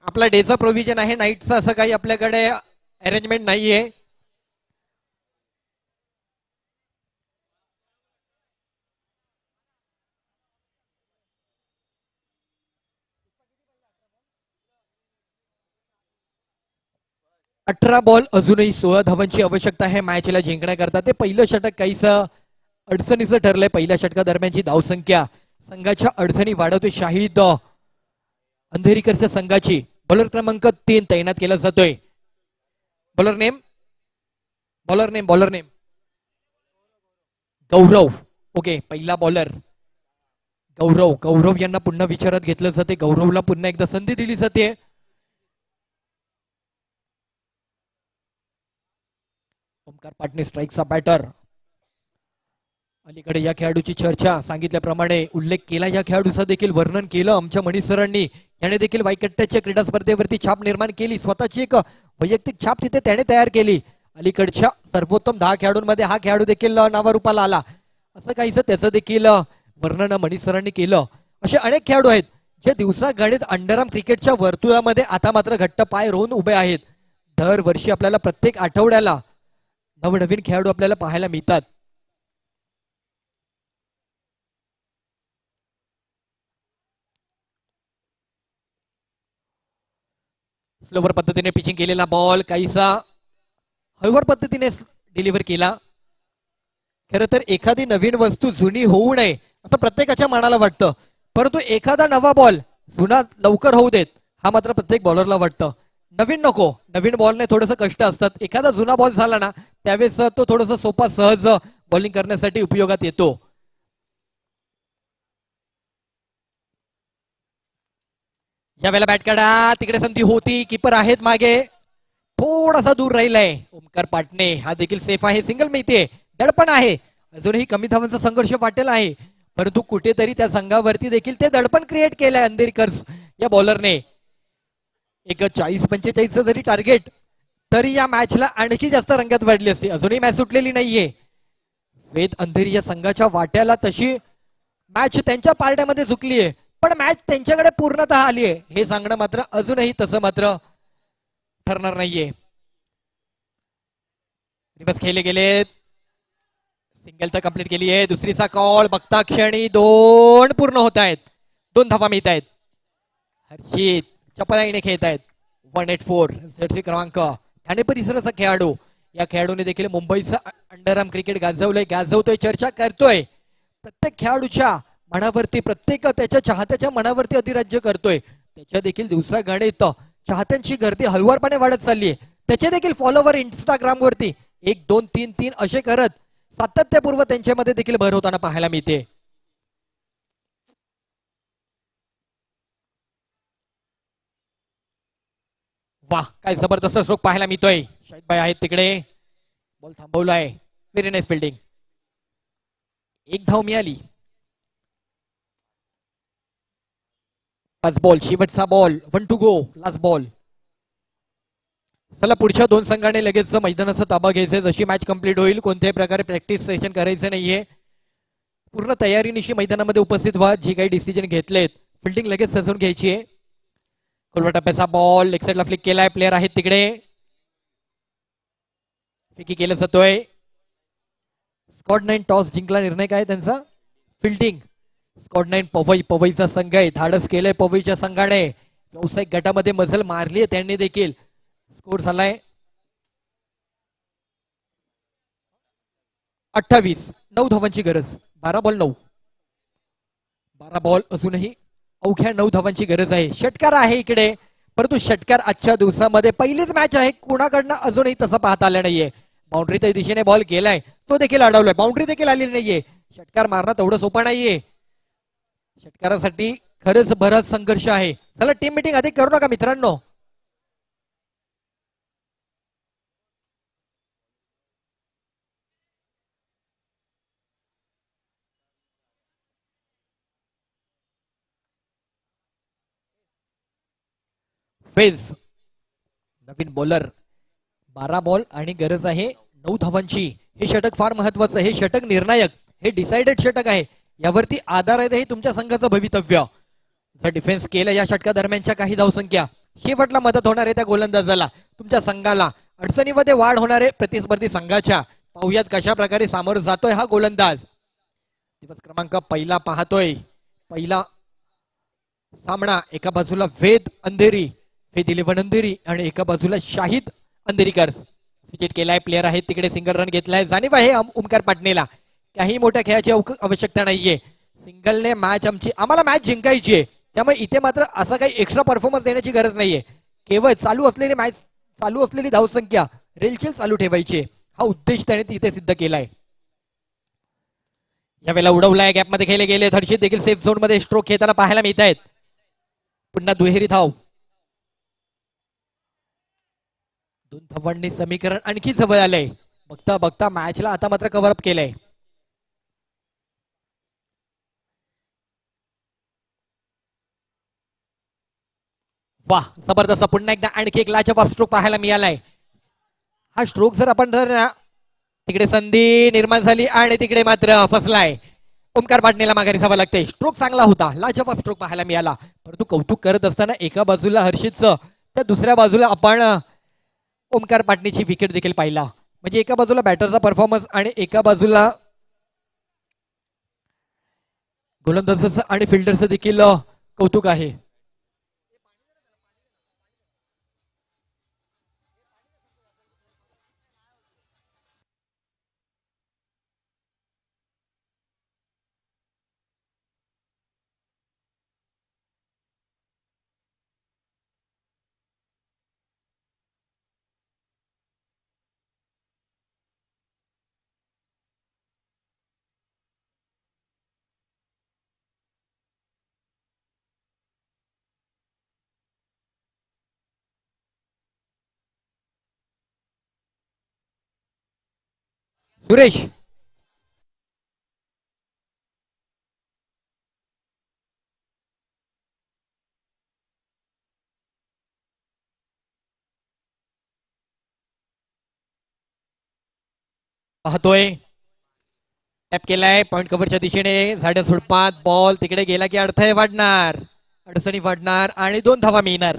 आपला डेचा प्रोव्हिजन आहे, नाईटचा असं काही आपल्याकडे अरेंजमेंट नाहीये. अठरा बॉल, अजूनही 16 धावांची आवश्यकता आहे मॅचला जिंकण्याकरता. ते पहिलं षटक काहीच अडचणीचं ठरलंय. पहिल्या षटकादरम्यानची धावसंख्या संघाच्या अडचणी वाढवते. शाहिद अंधेरीकरच्या संघाची बॉलर क्रमांक 3 तैनात केला जातोय. Bowler name, bowler name, bowler name Gaurav. Okay, पहिला बॉलर गौरव. गौरव यांना पुन्हा विचारात घेतलं जाते. गौरवला पुन्हा एकदा संधी दिली जाते. ओमकार पाटणे स्ट्राईकचा बॅटर. अलीकडे या खेळाडूची चर्चा, सांगितल्याप्रमाणे उल्लेख केला या खेळाडूचा देखील वर्णन केलं आमच्या मनीष सरांनी. याने देखील वाईकट्ट्याच्या क्रीडा स्पर्धेवरती छाप निर्माण केली. स्वतःची एक वैयक्तिक छाप तिथे त्याने तयार केली. अलीकडच्या सर्वोत्तम 10 खेळाडूंमध्ये हा खेळाडू देखील नावारूपाला आला, असं काहीच त्याचं देखील वर्णन मनीष सरांनी केलं. असे अनेक खेळाडू आहेत जे दिवसागणित अंडरआर्म क्रिकेटच्या वर्तुळामध्ये आता मात्र घट्ट पाय रोवून उभे आहेत. दरवर्षी आपल्याला प्रत्येक आठवड्याला नवनवीन खेळाडू आपल्याला पाहायला मिळतात. स्लोवर पद्धतीने पिचिंग केलेला बॉल काहीसा हळूवार पद्धतीने डिलिव्हर केला. खरं तर एखादी नवीन वस्तू जुनी होऊ नये असं प्रत्येकाच्या मनाला वाटतं, परंतु एखादा नवा बॉल जुना लवकर होऊ देत हा मात्र प्रत्येक बॉलरला वाटतं. नवीन नको, नवीन बॉलने थोडंसं कष्ट असतात. एखादा जुना बॉल झाला ना त्यावेळेस तो थोडासा सोपा सहज बॉलिंग करण्यासाठी उपयोगात येतो. यावेळेला बॅट काढा, तिकडे संधी होती, कीपर आहेत मागे, थोडासा दूर राहिलाय. ओमकार पाटणे हा देखील सेफ आहे, सिंगल मिळते. दडपण आहे, अजूनही कमी धावांचा संघर्ष वाटेल आहे, परंतु कुठेतरी त्या संघावरती देखील ते दडपण क्रिएट केलंय अंधेरीकर या बॉलरने. एक 40-45 जरी टार्गेट तरी या मॅचला आणखी जास्त रंगत वाढली असती. अजूनही मॅच सुटलेली नाहीये. वेद अंधेरी या संघाच्या वाट्याला तशी मॅच त्यांच्या पारड्यामध्ये झुकलीये, पण मॅच त्यांच्याकडे पूर्णतः आलीये हे सांगणं मात्र अजूनही तसं मात्र ठरणार नाहीये. रिवर्स खेळले गेलेत, सिंगल तर कंप्लीट केली आहे. दुसरीचा कॉल बघता क्षणी 2 पूर्ण होत आहेत. 2 धावा मिळत आहेत. हर्षित चपळाईने खेळत आहेत. 184 जर्सी क्रमांक. ठाणे परिसराचा खेळाडू, या खेळाडूने देखील मुंबईचं अंडरआर्म क्रिकेट गाजवतोय, चर्चा करतोय. प्रत्येक खेळाडूच्या मनावरती, प्रत्येक त्याच्या चाहत्याच्या मनावरती अधिराज्य करतोय. त्याच्या देखील दिवसागणित चाहत्यांची गर्दी हळुवारपणे वाढत चालली आहे. त्याचे देखील फॉलोवर इंस्टाग्राम वरती 1, 2, 3, 3 असे करत सातत्यपूर्व त्यांच्यामध्ये देखील भर होताना पाहायला मिळते. वाह, काय जबरदस्त स्ट्रोक पाहायला मिळतोय. शाहिद भाई आहेत तिकडे, बॉल थांबवलाय. Very nice fielding. एक धाव मिळाली. 5 बॉल, शेवटचा ball. 1 to go, last ball. चला, पुढच्या 2 संघाने लगेच मैदानाचा ताबा घ्यायचा. जशी मॅच कंप्लीट होईल कोणत्याही प्रकारे प्रॅक्टिस सेशन करायचं नाहीये. पूर्ण तयारीनिशी मैदानामध्ये उपस्थित व्हा. जे काही डिसिजन घेतलेत फिल्डिंग लगेच सजवून घ्यायची आहे. खोलवा टप्प्याचा बॉल लेग साईडला फ्लिक केलाय. प्लेयर आहेत तिकडे, फिकी केलं जातोय. स्कॉट 9 टॉस जिंकला. निर्णय काय त्यांचा? फिल्डिंग. स्कॉट 9 पवईचा संघ आहे. धाडस केलंय पवईच्या संघाने. व्यावसायिक गटामध्ये मजल मारली आहे त्यांनी देखील. स्कोर झालाय 28. 9 धावांची गरज. 12 बॉल 9. 12 बॉल असूनही अवघ्या 9 धावांची गरज आहे. षटकार आहे इकडे, परंतु षटकार आजच्या दिवसामध्ये पहिलीच मॅच आहे, कोणाकडनं अजूनही तसं पाहता आलं नाहीये. बाउंड्रीच्या दिशेने बॉल गेलाय, तो देखील अडवलाय. बाउंड्री देखील आलेली नाहीये. षटकार मारणं तेवढं सोपं नाहीये. षटकारासाठी खरंच बराच संघर्ष आहे. चला, टीम मीटिंग अधिक करू नका मित्रांनो. फेज नवीन बॉलर. 12 बॉल आणि गरज आहे 9 धावांची. हे षटक फार महत्वाचं. हे षटक निर्णायक, हे डिसाइडेड षटक आहे. यावरती आधार आहे तुमच्या संघाचं भवितव्य. जर डिफेन्स केलं या षटका दरम्यानच्या काही धावसंख्या, शेवटला मदत होणार आहे त्या गोलंदाजाला, तुमच्या संघाला. अडचणीमध्ये वाढ होणार आहे प्रतिस्पर्धी संघाच्या. पाहूयात कशा प्रकारे सामोरं जातोय हा गोलंदाज. दिवस क्रमांक पहिला पाहतोय. पहिला सामना. एका बाजूला वेद अंधेरी, वेद 11 अंधेरी, आणि एका बाजूला शाहिद अंधेरीकर्स. विकेट केलाय. प्लेयर आहेत तिकडे, सिंगल रन घेतलाय. जाणीव आहे ओमकार पाटणेला, काही मोठ्या खेळाची आवश्यकता नाहीये. सिंगलने आम्हाला मॅच जिंकायची आहे. त्यामुळे इथे मात्र असा काही एक्स्ट्रा परफॉर्मन्स देण्याची गरज नाहीये. केवळ चालू असलेली धावसंख्या रेलचेल चालू ठेवायची, हा उद्देश त्याने तिथे सिद्ध केलाय. यावेळेला उडवलाय, गॅपमध्ये खेळले गेले. हर्षित देखील सेफ झोन मध्ये स्ट्रोक खेळताना पाहायला मिळत आहेत. पुन्हा दुहेरी धाव. 2 धावांनी समीकरण आणखी जवळ आलंय. बघता बघता मॅचला आता मात्र कव्हर अप केलंय. वाह, जबरदस्त. पुन्हा एकदा आणखी एक लाजवाब स्ट्रोक पाहायला मिळालाय. हा स्ट्रोक जर आपण तिकडे संधी निर्माण झाली आणि तिकडे मात्र फसलाय. ओमकार पाटणेला माघारी जावं लागते. स्ट्रोक चांगला होता, लाजवाब स्ट्रोक पाहायला मिळाला. परंतु कौतुक करत असताना एका बाजूला हर्षितचं, तर दुसऱ्या बाजूला आपण ओमकार पाटणेची विकेट देखील पाहिला. म्हणजे एका बाजूला बॅटरचा परफॉर्मन्स आणि एका बाजूला गोलंदाजाचं आणि फिल्डरचं देखील कौतुक आहे. सुरेश, पाहतोय टॅप केलाय पॉइंट कव्हरच्या दिशेने. झाडे झुडपात बॉल तिकडे गेला की अडथळे वाढणार, अडचणी वाढणार आणि 2 धावा मिळणार.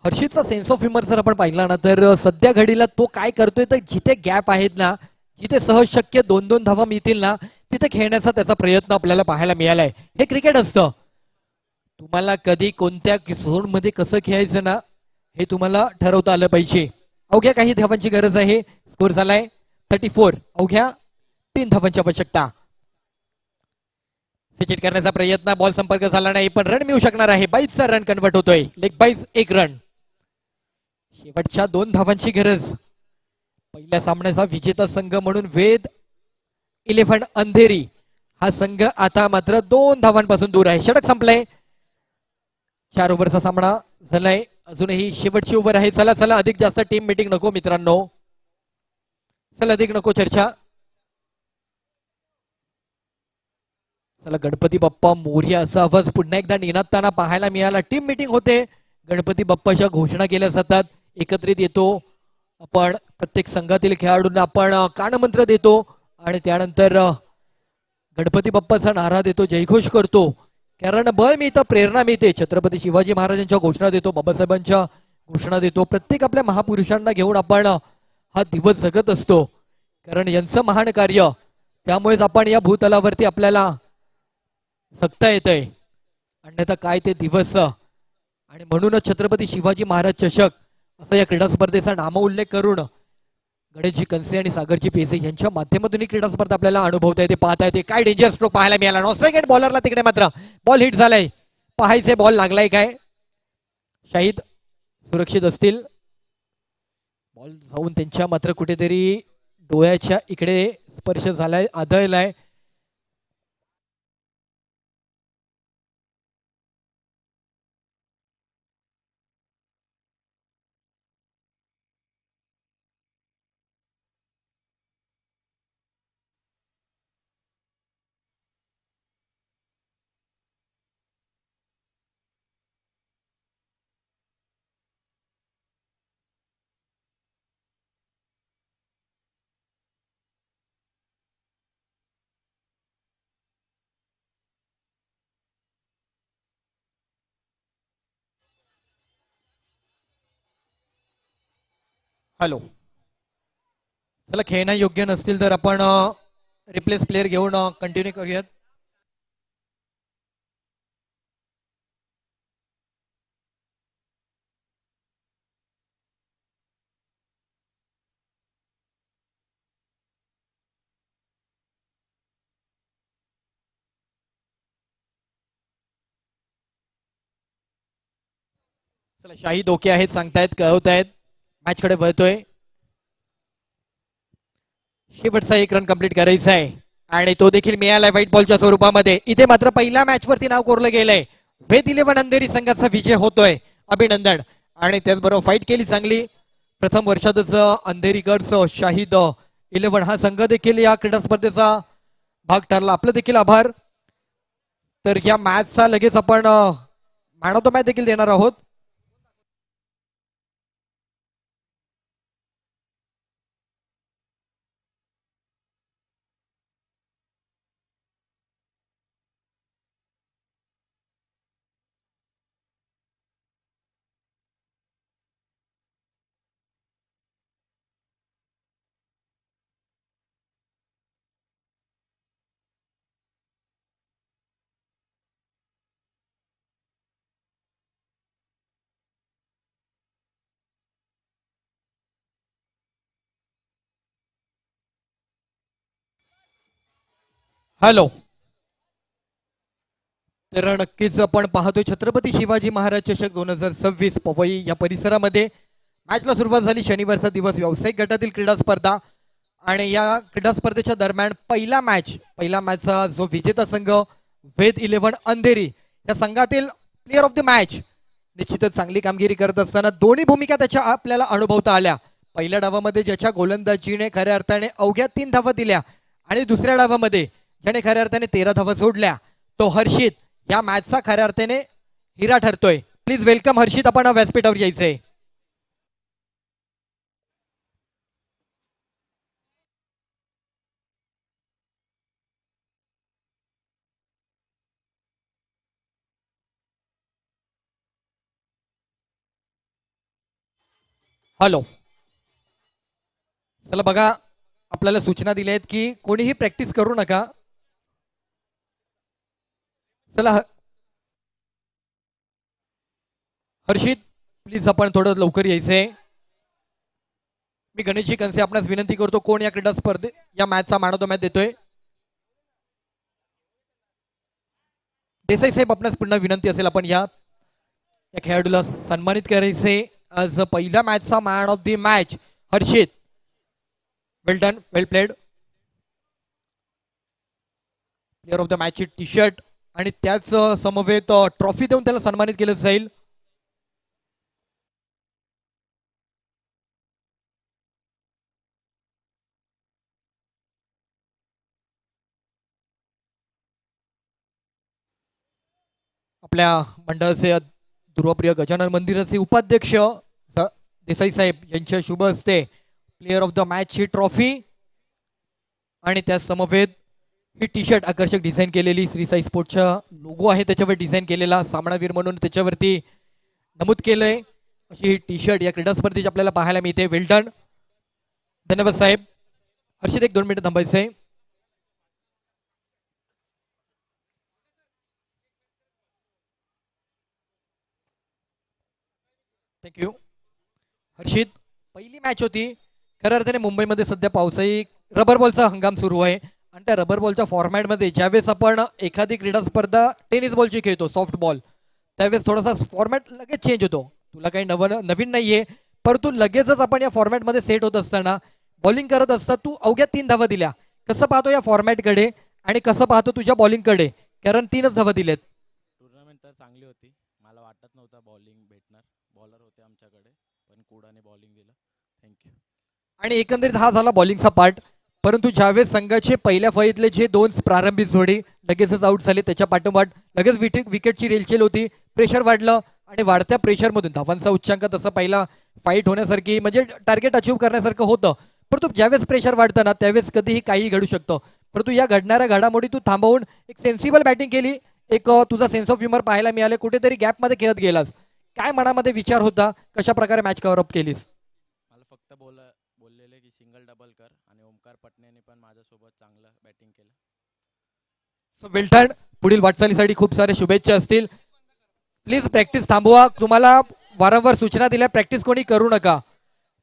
हर्षितचा सेन्स ऑफ ह्युमर जर आपण पाहिला ना, तर सध्या घडीला तो काय करतोय, तर जिथे गॅप आहेत ना, जिथे सहज शक्य 2-2 धावा मिळतील ना, तिथे खेळण्याचा त्याचा प्रयत्न आपल्याला पाहायला मिळालाय. हे क्रिकेट असतं. तुम्हाला कधी कोणत्या झोन मध्ये कसं खेळायचं ना, हे तुम्हाला ठरवता आलं पाहिजे. अवघ्या काही धावांची गरज आहे. स्कोर झालाय 34. अवघ्या 3 धावांची आवश्यकता. सिचिट करण्याचा प्रयत्न, बॉल संपर्क झाला नाही, पण रन मिळू शकणार आहे. 22चा रन कन्वर्ट होतोय. Leg byes 1 run. शेवटच्या 2 धावांची गरज. पहिल्या सामन्याचा विजेता संघ म्हणून वेद 11 अंधेरी हा संघ आता मात्र 2 धावांपासून दूर आहे. षटक संपलंय. 4 ओव्हरचा सामना झालाय. अजूनही शेवटची ओव्हर आहे. चला चला, अधिक जास्त टीम मीटिंग नको मित्रांनो. चला, अधिक नको चर्चा. चला, गणपती बाप्पा मोरया असा आवाज पुन्हा एकदा निनादताना पाहायला मिळाला. टीम मीटिंग होते, गणपती बाप्पाच्या घोषणा केल्या जातात, एकत्रित येतो आपण, प्रत्येक संघातील खेळाडूंना आपण कानमंत्र देतो आणि त्यानंतर गणपती बाप्पाचा नारा देतो, जयघोष करतो. कारण बळ मिळतं, प्रेरणा मिळते. छत्रपती शिवाजी महाराजांच्या घोषणा देतो, बाबासाहेबांच्या घोषणा देतो. प्रत्येक आपल्या महापुरुषांना घेऊन आपण हा दिवस जगत असतो, कारण यांचं महान कार्य, त्यामुळेच आपण या भूतलावरती आपल्याला जगता येतंय. अन्यथा काय ते दिवस. आणि म्हणूनच छत्रपती शिवाजी महाराज चषक असं या क्रीडा स्पर्धेचा नामोल्लेख करून गणेशजी कंसे आणि सागरजी पेसे यांच्या माध्यमातून ही क्रीडा स्पर्धा आपल्याला अनुभवता येते, पाहता येते. काय डेंजर स्ट्रोक पाहायला मिळाला. नॉस्ट्राईक बॉलरला तिकडे मात्र बॉल हिट झालाय. पाहायचे बॉल लागलाय काय. शाहिद सुरक्षित असतील. बॉल जाऊन त्यांच्या मात्र कुठेतरी डोळ्याच्या इकडे स्पर्श झालाय, आदळलाय. हॅलो, चला, खेळणं योग्य नसतील तर आपण रिप्लेस प्लेअर घेऊन कंटिन्यू करूयात. चला, शाहिद ओके आहेत, सांगतायत, कळवतायत, मॅच कडे वळतोय. शेवटचा 1 रन कंप्लीट करायचा आहे आणि तो देखील मिळालाय व्हाईट बॉलच्या स्वरूपामध्ये. इथे मात्र पहिल्या मॅच वरती नाव कोरलं गेलंय. वेद 11 अंधेरी संघाचा विजय होतोय, अभिनंदन. आणि त्याचबरोबर फाईट केली चांगली. प्रथम वर्षातच अंधेरीकर्स शाहिद 11 हा संघ देखील या क्रीडा स्पर्धेचा भाग ठरला. आपलं देखील आभार. तर या मॅचचा लगेच आपण मॅन ऑफ द मॅच देखील देणार आहोत. हॅलो, तर नक्कीच आपण पाहतोय छत्रपती शिवाजी महाराज चषक 2026 पवई या परिसरामध्ये मॅचला सुरुवात झाली. शनिवारचा दिवस, व्यावसायिक गटातील क्रीडा स्पर्धा. आणि या क्रीडा स्पर्धेच्या दरम्यान पहिला मॅचचा जो विजेता संघ वेद 11 अंधेरी या संघातील प्लेअर ऑफ द मॅच निश्चितच चांगली कामगिरी करत असताना दोन्ही भूमिका त्याच्या आपल्याला अनुभवता आल्या. पहिल्या डावामध्ये ज्याच्या गोलंदाजीने खऱ्या अर्थाने अवघ्या 3 धावा दिल्या आणि दुसऱ्या डावामध्ये ज्याने खऱ्या अर्थाने 13 धावा सोडल्या, तो हर्षित या मॅचचा खऱ्या अर्थाने हिरा ठरतोय. प्लीज वेलकम हर्षित, आपण व्यासपीठावर यायचंय. हॅलो, चला बघा, आपल्याला सूचना दिल्या आहेत की कोणीही प्रॅक्टिस करू नका. चला हर्षित, प्लीज आपण थोडं लवकर यायचंय. मी गणेशजी कंसे आपणास विनंती करतो, कोण या क्रीडा स्पर्धे या मॅचचा मॅन ऑफ द मॅच देतोय. देसाई साहेब, आपणास पुन्हा विनंती असेल, आपण या खेळाडूला सन्मानित करायचे. आज पहिल्या मॅचचा man of the match Harshit. Well done, well played. Player of the मॅचची टी शर्ट आणि त्याच समवेत ट्रॉफी देऊन त्याला सन्मानित केलं जाईल. आपल्या मंडळाचे दुर्वाप्रिय गजानन मंदिराचे उपाध्यक्ष देसाई साहेब यांच्या शुभ हस्ते player of the match he trophy आणि त्या समवेत ही टी शर्ट आकर्षक डिझाईन केलेली श्री साई स्पोर्टचा लोगो आहे त्याच्यावर डिझाईन केलेला सामनावीर म्हणून त्याच्यावरती नमूद केलंय अशी ही टी शर्ट या क्रीडा स्पर्धेची आपल्याला पाहायला मिळते. वेल डन. धन्यवाद साहेब. हर्षित 1-2 मिनिटं थांबायचंय. थँक्यू. हर्षित, पहिली मॅच होती खऱ्या अर्थाने मुंबईमध्ये सध्या पावसाळी रबर बॉलचा हंगाम सुरू आहे आणि त्या रबर बॉलच्या फॉर्मॅटमध्ये ज्यावेळेस आपण एखादी क्रीडा स्पर्धा टेनिस बॉलची खेळतो सॉफ्ट बॉल त्यावेळेस थोडासा फॉर्मॅट लगेच चेंज होतो. तुला काही नवीन नाहीये परंतु लगेचच आपण या फॉर्मॅटमध्ये सेट होत असताना बॉलिंग करत असता तू अवघ्या 3 धावा दिल्या. कसं पाहतो या फॉर्मॅटकडे आणि कसं पाहतो तुझ्या बॉलिंगकडे, कारण 3च धावा दिलेत. टुर्नामेंट तर चांगली होती. मला वाटत नव्हतं बॉलिंग भेटणार. बॉलर होते आमच्याकडे पण कुडाने बॉलिंग दिलं. थँक्यू. आणि एकंदरीत हा झाला बॉलिंगचा पार्ट. परंतु ज्यावेळेस संघाचे पहिल्या फळीतले जे 2 प्रारंभी जोडी लगेचच आउट झाले त्याच्या पाठोपाठ लगेच विकेटची रेलचेल होती. प्रेशर वाढलं आणि वाढत्या प्रेशरमधून धावांचा उच्चांक तसा पहिला फाईट होण्यासारखी म्हणजे टार्गेट अचीव्ह करण्यासारखं होतं. परंतु ज्यावेळेस प्रेशर वाढतं ना त्यावेळेस कधीही काही घडू शकतं. परंतु या घडणाऱ्या घडामोडी तू थांबवून एक सेन्सिबल बॅटिंग केली. एक तुझा सेन्स ऑफ ह्युमर पाहायला मिळाले. कुठेतरी गॅपमध्ये खेळत गेलास. काय मनामध्ये विचार होता, कशा प्रकारे मॅच कव्हर अप केलीस? मला फक्त बोललेले की सिंगल डबल कर आणि ओमकार पटण्याने पण माझ्यासोबत चांगलं बॅटिंग केलं. सो वेल्टन, पुढील वाटचालीसाठी खूप सारे शुभेच्छा असतील. प्लीज प्रॅक्टिस थांबवा. तुम्हाला वारंवार सूचना दिल्या प्रॅक्टिस कोणी करू नका.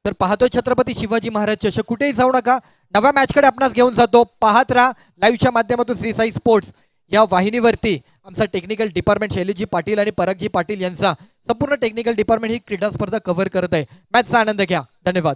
तर पाहतोय छत्रपती शिवाजी महाराज चषक, कुठेही जाऊ नका. नव्या मॅचकडे आपणास घेऊन जातो. पाहत राहा लाईव्हच्या माध्यमातून श्री साई स्पोर्ट्स या वाहिनीवरती. आमचा टेक्निकल डिपार्टमेंट शैलीजी पाटील आणि परागजी पाटील यांचा संपूर्ण टेक्निकल डिपार्टमेंट ही क्रीडा स्पर्धा कव्हर करत आहे. मॅचचा आनंद घ्या. धन्यवाद.